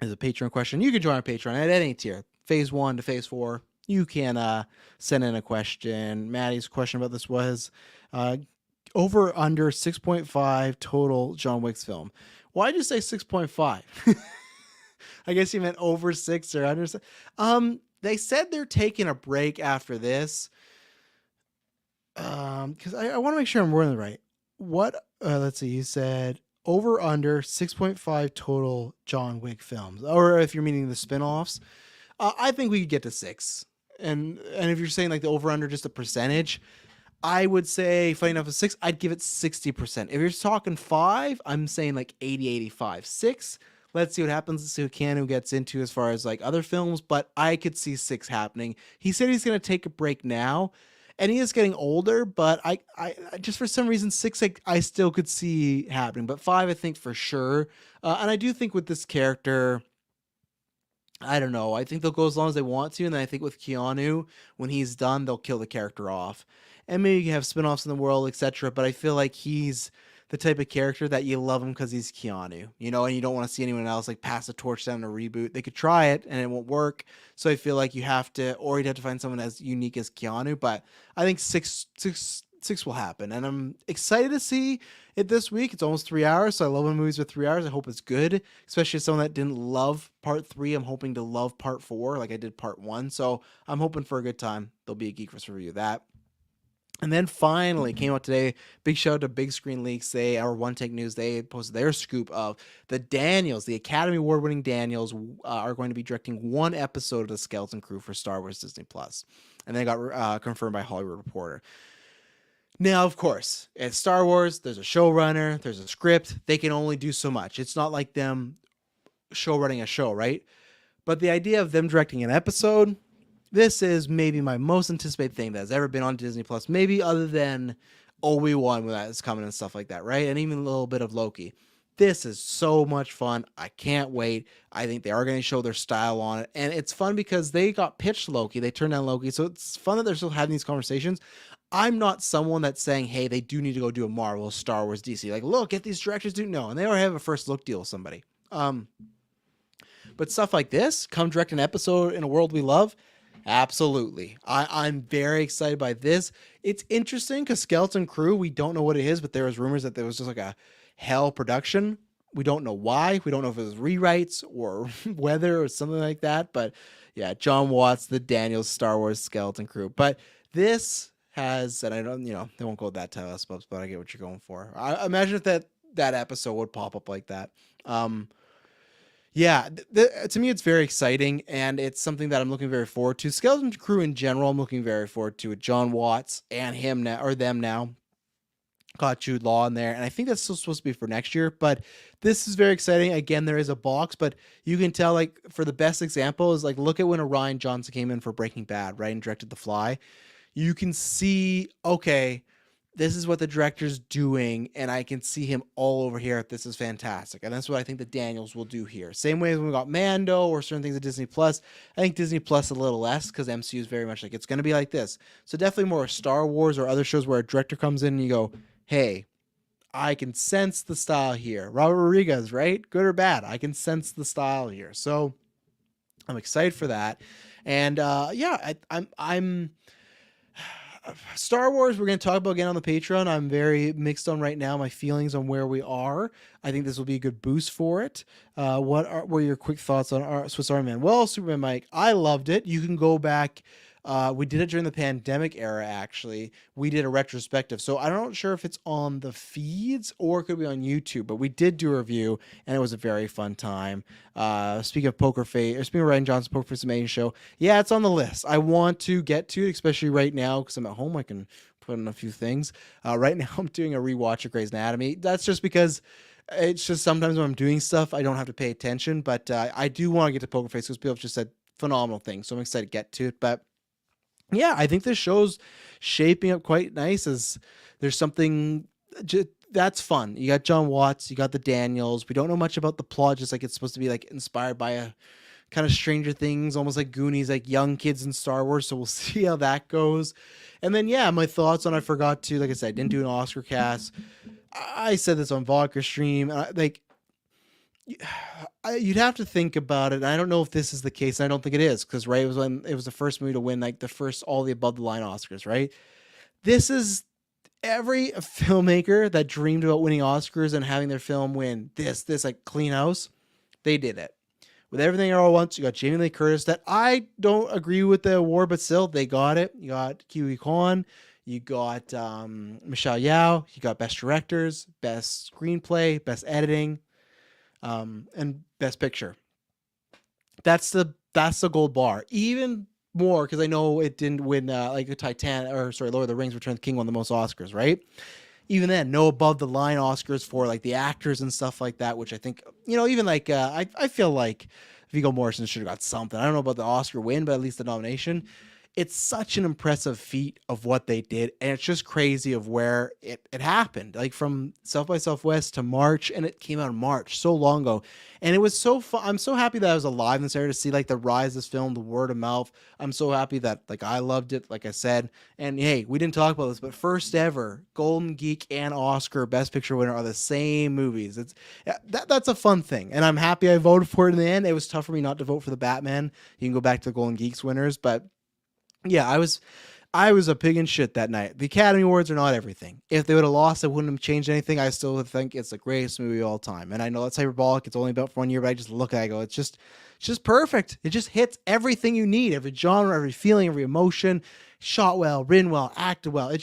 is a Patreon question. You can join our Patreon at any tier, phase 1 to phase 4. You can send in a question. Maddie's question about this was over under 6.5 total John Wick's film. Why'd you say 6.5? I guess you meant over 6 or under 6. They said they're taking a break after this. Because I want to make sure I'm wording it right. What, let's see, you said over under 6.5 total John Wick films, or if you're meaning the spin-offs, I think we could get to 6. And if you're saying like the over under just a percentage, I would say, funny enough, a 6, I'd give it 60%. If you're talking 5, I'm saying like 80, 85. 6, let's see what happens. Let's see what Keanu gets into as far as like other films, but I could see 6 happening. He said he's going to take a break now. And he is getting older, but I just for some reason 6 I still could see happening, but 5 I think for sure. And I do think with this character, I don't know. I think they'll go as long as they want to, and then I think with Keanu, when he's done, they'll kill the character off, and maybe you have spinoffs in the world, etc. But I feel like he's the type of character that you love him because he's Keanu, you know, and you don't want to see anyone else like pass the torch down a reboot. They could try it and it won't work. So I feel like you'd have to find someone as unique as Keanu. But I think six will happen, and I'm excited to see it this week. It's almost 3 hours, so I love when movies are 3 hours. I hope it's good, especially as someone that didn't love part 3. I'm hoping to love part 4 like I did part 1. So I'm hoping for a good time. There'll be a GeekVerse review of that. And then finally came out today, big shout out to Big Screen Leaks. Our One Take News, they posted their scoop of the Daniels, the Academy Award winning Daniels are going to be directing 1 episode of the Skeleton Crew for Star Wars Disney Plus. And they got confirmed by Hollywood Reporter. Now, of course, it's Star Wars. There's a showrunner. There's a script. They can only do so much. It's not like them showrunning a show, right? But the idea of them directing an episode, this is maybe my most anticipated thing that has ever been on Disney Plus, maybe other than Obi-Wan when that is coming and stuff like that, right? And even a little bit of Loki. This is so much fun. I can't wait. I think they are going to show their style on it. And it's fun because they got pitched Loki. They turned down Loki. So it's fun that they're still having these conversations. I'm not someone that's saying, hey, they do need to go do a Marvel, Star Wars, DC. Like, look, get these directors do. No, and they already have a first look deal with somebody. But stuff like this, come direct an episode in a world we love. Absolutely. I'm very excited by this. It's interesting because Skeleton Crew, we don't know what it is, but there was rumors that there was just like a hell production. We don't know why. We don't know if it was rewrites or weather or something like that. But yeah, John Watts, the Daniels Star Wars Skeleton Crew. But this has, and I don't, they won't go that telescopes, but I get what you're going for. I imagine if that episode would pop up like that. Yeah, to me, it's very exciting, and it's something that I'm looking very forward to. Skeleton Crew in general, I'm looking very forward to it. John Watts and him now, or them now, got Jude Law in there, and I think that's still supposed to be for next year. But this is very exciting. Again, there is a box, but you can tell, like, for the best example is like, look at when Orion Johnson came in for Breaking Bad, right, and directed The Fly. You can see, okay, this is what the director's doing, and I can see him all over here. This is fantastic, and that's what I think the Daniels will do here. Same way as when we got Mando or certain things at Disney Plus. I think Disney Plus a little less because MCU is very much like it's going to be like this. So definitely more Star Wars or other shows where a director comes in and you go, hey, I can sense the style here. Robert Rodriguez, right? Good or bad, I can sense the style here. So I'm excited for that, and yeah, I'm Star Wars, we're going to talk about again on the Patreon. I'm very mixed on right now my feelings on where we are. I think this will be a good boost for it. What were your quick thoughts on Swiss Army Man? Well, Superman Mike, I loved it. You can go back. We did it during the pandemic era, actually. We did a retrospective. So I'm not sure if it's on the feeds or it could be on YouTube, but we did do a review, and it was a very fun time. Speaking of Poker Face, or speaking of Ryan Johnson's Poker Face Main Show, yeah, it's on the list. I want to get to it, especially right now, because I'm at home. I can put in a few things. Right now, I'm doing a rewatch of Grey's Anatomy. That's just because it's just sometimes when I'm doing stuff, I don't have to pay attention, but I do want to get to Poker Face because people have just said phenomenal things, so I'm excited to get to it. But yeah, I think this show's shaping up quite nice. As there's something that's fun. You got John Watts, you got the Daniels. We don't know much about the plot, just like it's supposed to be like inspired by a kind of Stranger Things, almost like Goonies, like young kids in Star Wars. So we'll see how that goes. And then yeah, my thoughts on, I forgot to, like I said, I didn't do an Oscar cast. I said this on Vodka Stream. Like you'd have to think about it. I don't know if this is the case. And I don't think it is, because right, it was the first movie to win like the first all the above the line Oscars. Right, this is every filmmaker that dreamed about winning Oscars and having their film win this like clean house. They did it with Everything All at Once. You got Jamie Lee Curtis. That I don't agree with the award, but still they got it. You got Kiwi Kwan. You got Michelle Yeoh. You got Best Directors, Best Screenplay, Best Editing, and Best Picture. That's the gold bar. Even more because I know it didn't win like the Lord of the Rings: Return of the King won the most Oscars, right? Even then, no above the line Oscars for like the actors and stuff like that, which I think, even like I feel like Viggo Mortensen should have got something. I don't know about the Oscar win, but at least the nomination. It's such an impressive feat of what they did, and it's just crazy of where it happened. Like from South by Southwest to March, and it came out in March so long ago, and it was so fun. I'm so happy that I was alive this area to see like the rise of this film, the word of mouth. I'm so happy that like I loved it, like I said. And hey, we didn't talk about this, but first ever Golden Geek and Oscar Best Picture winner are the same movies. That's a fun thing, and I'm happy I voted for it in the end. It was tough for me not to vote for the Batman. You can go back to the Golden Geeks winners, but yeah, I was a pig in shit that night. The Academy Awards are not everything. If they would have lost, it wouldn't have changed anything. I still would think it's the greatest movie of all time. And I know that's hyperbolic. It's only about for 1 year, but I just look at it, I go, it's just perfect. It just hits everything you need, every genre, every feeling, every emotion. Shot well, written well, acted well.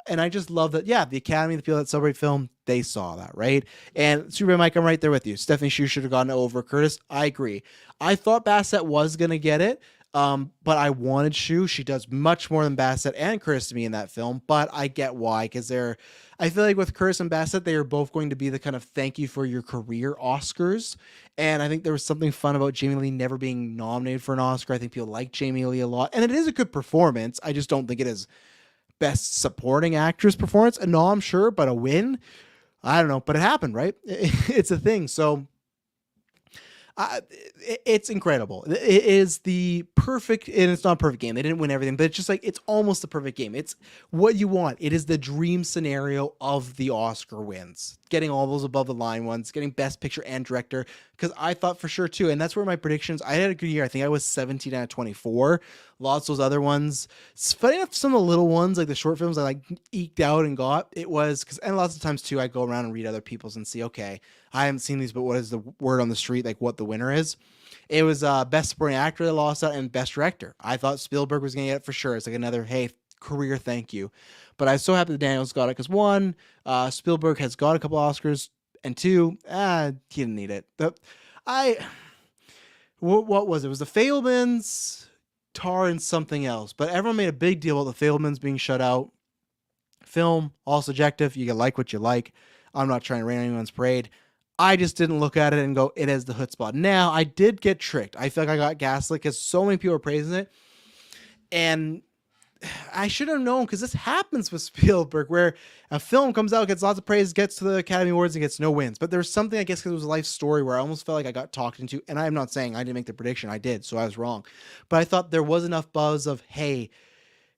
And I just love that. Yeah, the Academy, the people that celebrate film, they saw that, right? And Superman Mike, I'm right there with you. Stephanie Shu should have gotten over Curtis. I agree. I thought Bassett was gonna get it. But I wanted Shu. She does much more than Bassett and Curtis to me in that film, but I get why, because I feel like with Curtis and Bassett, they are both going to be the kind of thank you for your career Oscars. And I think there was something fun about Jamie Lee never being nominated for an Oscar. I think people like Jamie Lee a lot, and it is a good performance. I just don't think it is best supporting actress performance. And no, I'm sure, but a win, I don't know, but it happened, right? It's a thing. So it's incredible. It is the perfect, and it's not a perfect game. They didn't win everything, but it's just like, it's almost the perfect game. It's what you want. It is the dream scenario of the Oscar wins. Getting all those above the line ones, getting Best Picture and Director, because I thought for sure too, and that's where my predictions, I had a good year. I think I was 17 out of 24. Lots of those other ones. It's funny enough, some of the little ones, like the short films I like eked out and got, it was, and lots of times too, I go around and read other people's and see, okay, I haven't seen these, but what is the word on the street, like what the winner is? It was Best Supporting Actor that lost out, and Best Director. I thought Spielberg was going to get it for sure. It's like another, hey, career thank you. But I'm so happy that Daniels got it, because one, Spielberg has got a couple Oscars, and two, he didn't need it. I what was it? It was the Fablemans, Tar, and something else. But everyone made a big deal about the Fablemans being shut out. Film, all subjective. You can like what you like. I'm not trying to rain on anyone's parade. I just didn't look at it and go, it has the chutzpah. Now, I did get tricked. I feel like I got gaslit because so many people are praising it. And I should have known, because this happens with Spielberg, where a film comes out, gets lots of praise, gets to the Academy Awards, and gets no wins. But there's something, I guess, because it was a life story, where I almost felt like I got talked into. And I'm not saying I didn't make the prediction. I did, so I was wrong. But I thought there was enough buzz of, hey,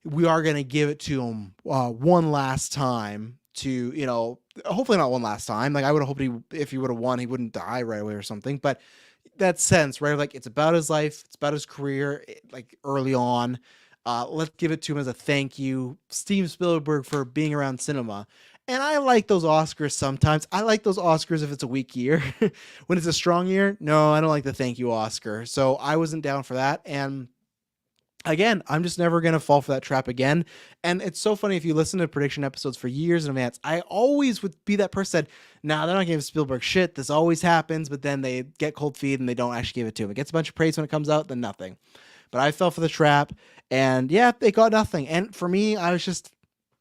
we are going to give it to him one last time to, you know, hopefully not one last time. Like, I would have hoped if he would have won, he wouldn't die right away or something. But that sense, right? Like, it's about his life. It's about his career, like early on. Let's give it to him as a thank you. Steven Spielberg for being around cinema. And I like those Oscars sometimes. I like those Oscars if it's a weak year. When it's a strong year, no, I don't like the thank you Oscar. So I wasn't down for that. And again, I'm just never going to fall for that trap again. And it's so funny, if you listen to prediction episodes for years in advance, I always would be that person that, nah, they're not giving Spielberg shit. This always happens, but then they get cold feet and they don't actually give it to him. It gets a bunch of praise when it comes out, then nothing. But I fell for the trap, and yeah, they got nothing. And for me, I was just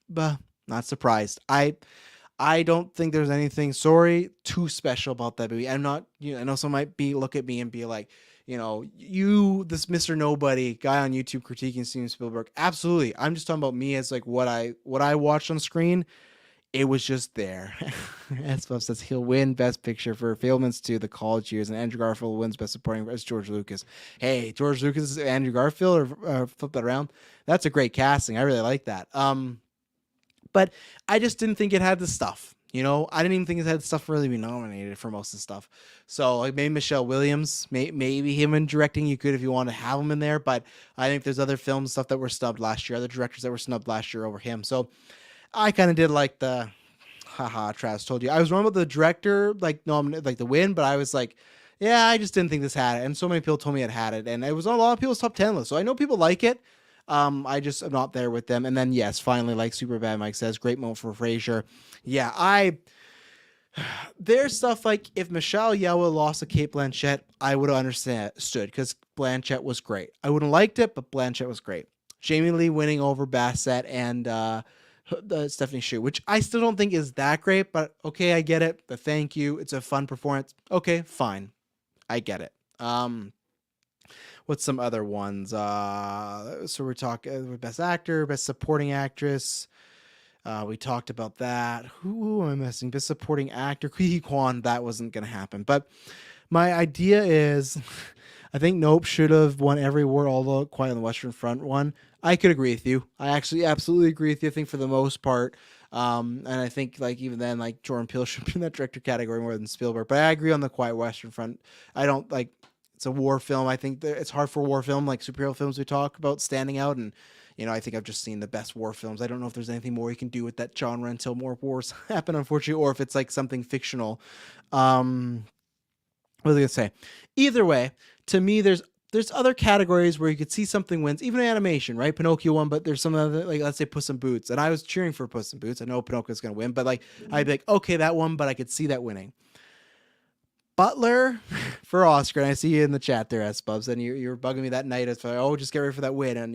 not surprised. I don't think there's anything, too special about that movie. I'm not, I know some might look at me and be like, this Mr. Nobody guy on YouTube critiquing Steven Spielberg. Absolutely. I'm just talking about me as like what I watched on screen. It was just there. As Buff says, he'll win Best Picture for Fablemans 2, The College Years, and Andrew Garfield wins Best Supporting as George Lucas. Hey, George Lucas is Andrew Garfield, or flip that around. That's a great casting. I really like that. But I just didn't think it had the stuff. I didn't even think it had stuff to really be nominated for most of the stuff. So like maybe Michelle Williams, maybe him in directing, you could if you want to have him in there. But I think there's other film stuff that were snubbed last year, other directors that were snubbed last year over him. So I kind of did like the, Travis told you. I was wrong about the director, like the win, but I was like, yeah, I just didn't think this had it. And so many people told me it had it. And it was on a lot of people's top 10 list. So I know people like it. I just am not there with them. And then, yes, finally, like Superbad Mike says, great moment for Frasier. Yeah, there's stuff like if Michelle Yeoh lost to Kate Blanchett, I would have understood because Blanchett was great. I wouldn't have liked it, but Blanchett was great. Jamie Lee winning over Bassett and Stephanie Hsu, which I still don't think is that great, but okay, I get it. The thank you. It's a fun performance. Okay, fine. I get it. What's some other ones? So we're talking Best Actor, Best Supporting Actress. We talked about that. Who am I missing? Best Supporting Actor. Ki Kwan, that wasn't going to happen. But my idea is, I think Nope should have won every award, although Quiet on the Western Front won. I could agree with you. I actually absolutely agree with you. I think for the most part, and I think like even then, like Jordan Peele should be in that director category more than Spielberg. But I agree on the Quiet Western Front. I don't like. It's a war film. I think it's hard for war film, like superhero films we talk about, standing out. And, I think I've just seen the best war films. I don't know if there's anything more you can do with that genre until more wars happen, unfortunately, or if it's like something fictional. What was I going to say? Either way, to me, there's other categories where you could see something wins, even animation, right? Pinocchio won, but there's some other, like, let's say Puss in Boots. And I was cheering for Puss in Boots. I know Pinocchio's going to win, but like, I'd be like, okay, that one, but I could see that winning. Butler for Oscar, and I see you in the chat there, S-Bubs, and you were bugging me that night. It's like, oh, just get ready for that win, and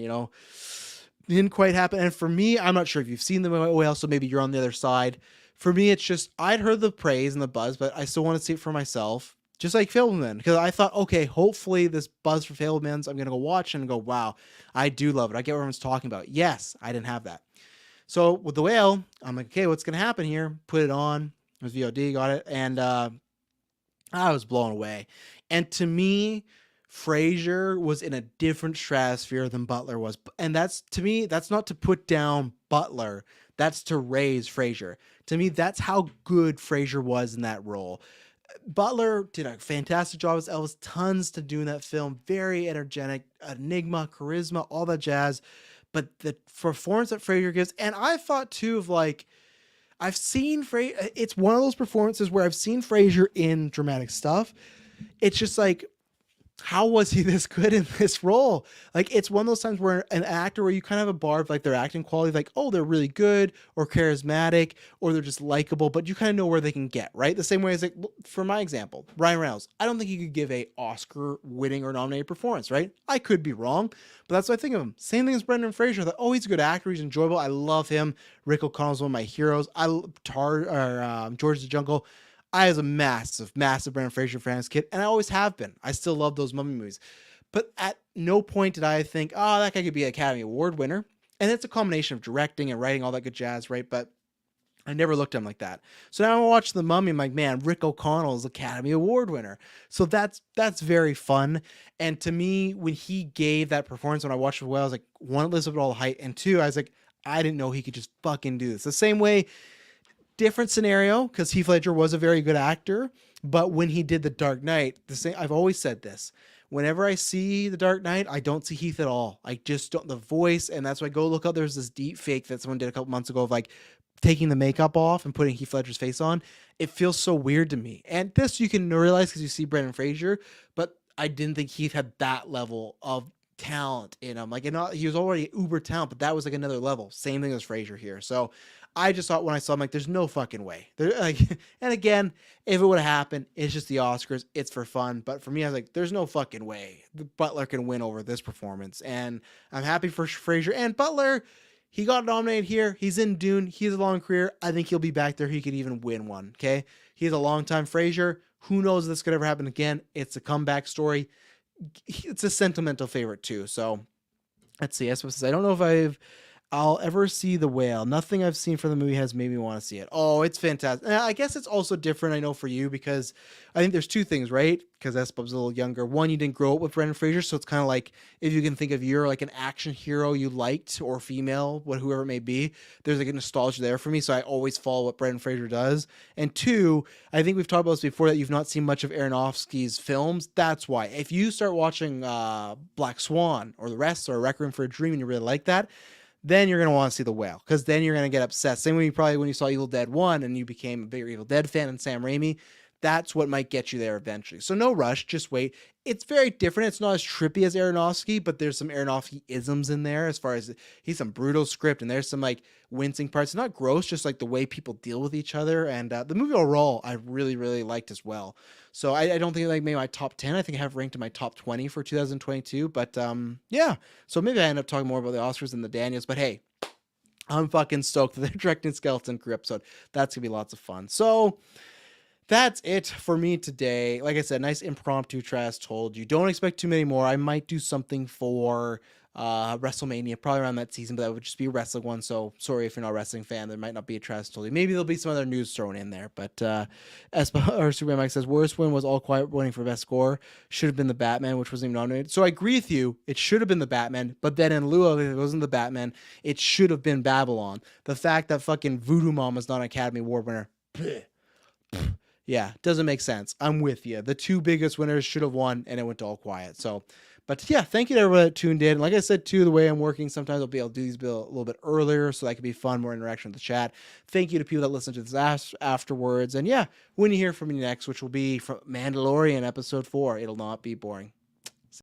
didn't quite happen. And for me, I'm not sure if you've seen them well, so maybe you're on the other side. For me, it's just I'd heard the praise and the buzz, but I still want to see it for myself, just like Fableman, because I thought, okay, hopefully this buzz for Fableman's, I'm gonna go watch and go, wow, I do love it. I get what everyone's talking about. Yes, I didn't have that. So with The Whale, I'm like, okay, what's gonna happen here? Put it on. It was VOD, got it, and I was blown away. And to me, Frasier was in a different stratosphere than Butler was. And that's, to me, that's not to put down Butler. That's to raise Frasier. To me, that's how good Frasier was in that role. Butler did a fantastic job as Elvis. Tons to do in that film. Very energetic, enigma, charisma, all that jazz. But the performance that Frasier gives, and I thought too of like, I've seen Frasier. It's one of those performances where I've seen Frasier in dramatic stuff. It's just like how was he this good in this role? Like, it's one of those times where an actor where you kind of have a bar of like their acting quality, like, oh, they're really good or charismatic or they're just likable, but you kind of know where they can get, right? The same way as like, for my example, Ryan Reynolds, I don't think he could give a Oscar winning or nominated performance, right? I could be wrong, but that's what I think of him. Same thing as Brendan Fraser. That, oh, he's a good actor. He's enjoyable. I love him. Rick O'Connell's one of my heroes. George the Jungle. I was a massive, massive Brendan Fraser fan as a kid, and I always have been. I still love those Mummy movies. But at no point did I think, oh, that guy could be an Academy Award winner. And it's a combination of directing and writing, all that good jazz, right? But I never looked at him like that. So now I watch The Mummy, I'm like, man, Rick O'Connell is Academy Award winner. So that's very fun. And to me, when he gave that performance, when I watched it, well, I was like, one, it lives up to all the hype, and two, I was like, I didn't know he could just fucking do this. The same way, different scenario, because Heath Ledger was a very good actor, but when he did The Dark Knight, the same, I've always said this. Whenever I see The Dark Knight, I don't see Heath at all. I just don't, the voice, and that's why I go look up. There's this deep fake that someone did a couple months ago of like taking the makeup off and putting Heath Ledger's face on. It feels so weird to me. And this you can realize because you see Brendan Fraser, but I didn't think Heath had that level of talent in him. Like, he was already uber talent, but that was like another level. Same thing as Fraser here. So I just thought when I saw him, like, there's no fucking way. Like, and again, if it would have happened, it's just the Oscars. It's for fun. But for me, I was like, there's no fucking way the Butler can win over this performance. And I'm happy for Fraser and Butler. He got nominated here. He's in Dune. He has a long career. I think he'll be back there. He could even win one. Okay. He's a long time Fraser. Who knows if this could ever happen again? It's a comeback story. It's a sentimental favorite too. So let's see. I don't know if I'll ever see The Whale. Nothing I've seen from the movie has made me want to see it. Oh, it's fantastic. And I guess it's also different, I know, for you, because I think there's two things, right? Because S-Bub's a little younger. One, you didn't grow up with Brendan Fraser, so it's kind of like if you can think of you're like an action hero you liked, or female, whoever it may be, there's like a nostalgia there for me, so I always follow what Brendan Fraser does. And two, I think we've talked about this before, that you've not seen much of Aronofsky's films. That's why. If you start watching Black Swan or The Rest or Requiem for a Dream and you really like that, then you're going to want to see The Whale, because then you're going to get upset. Same way when you saw Evil Dead 1 and you became a bigger Evil Dead fan and Sam Raimi, that's what might get you there eventually. So no rush, just wait. It's very different. It's not as trippy as Aronofsky, but there's some Aronofsky-isms in there, as far as he's some brutal script and there's some like wincing parts. Not gross, just like the way people deal with each other. And the movie overall, I really, really liked as well. So I don't think like maybe my top 10. I think I have ranked in my top 20 for 2022. But yeah, so maybe I end up talking more about the Oscars than the Daniels. But hey, I'm fucking stoked that they're directing Skeleton Crew episode. That's going to be lots of fun. So that's it for me today. Like I said, nice impromptu Trash Told You. Don't expect too many more. I might do something for WrestleMania, probably around that season, but that would just be a wrestling one. So sorry if you're not a wrestling fan, there might not be a Trash Told You. Maybe there'll be some other news thrown in there. But Superman Mike says, worst win was All Quiet winning for best score. Should have been the Batman, which wasn't even nominated. So I agree with you. It should have been the Batman, but then in lieu of it, it wasn't the Batman. It should have been Babylon. The fact that fucking Voodoo Mom was not an Academy Award winner. Yeah, doesn't make sense. I'm with you. The two biggest winners should have won, and it went to All Quiet. So, but yeah, thank you to everyone that tuned in. Like I said, too, the way I'm working, sometimes I'll be able to do these a little bit earlier, so that can be fun, more interaction with the chat. Thank you to people that listen to this afterwards. And yeah, when you hear from me next, which will be from Mandalorian Episode 4, it'll not be boring.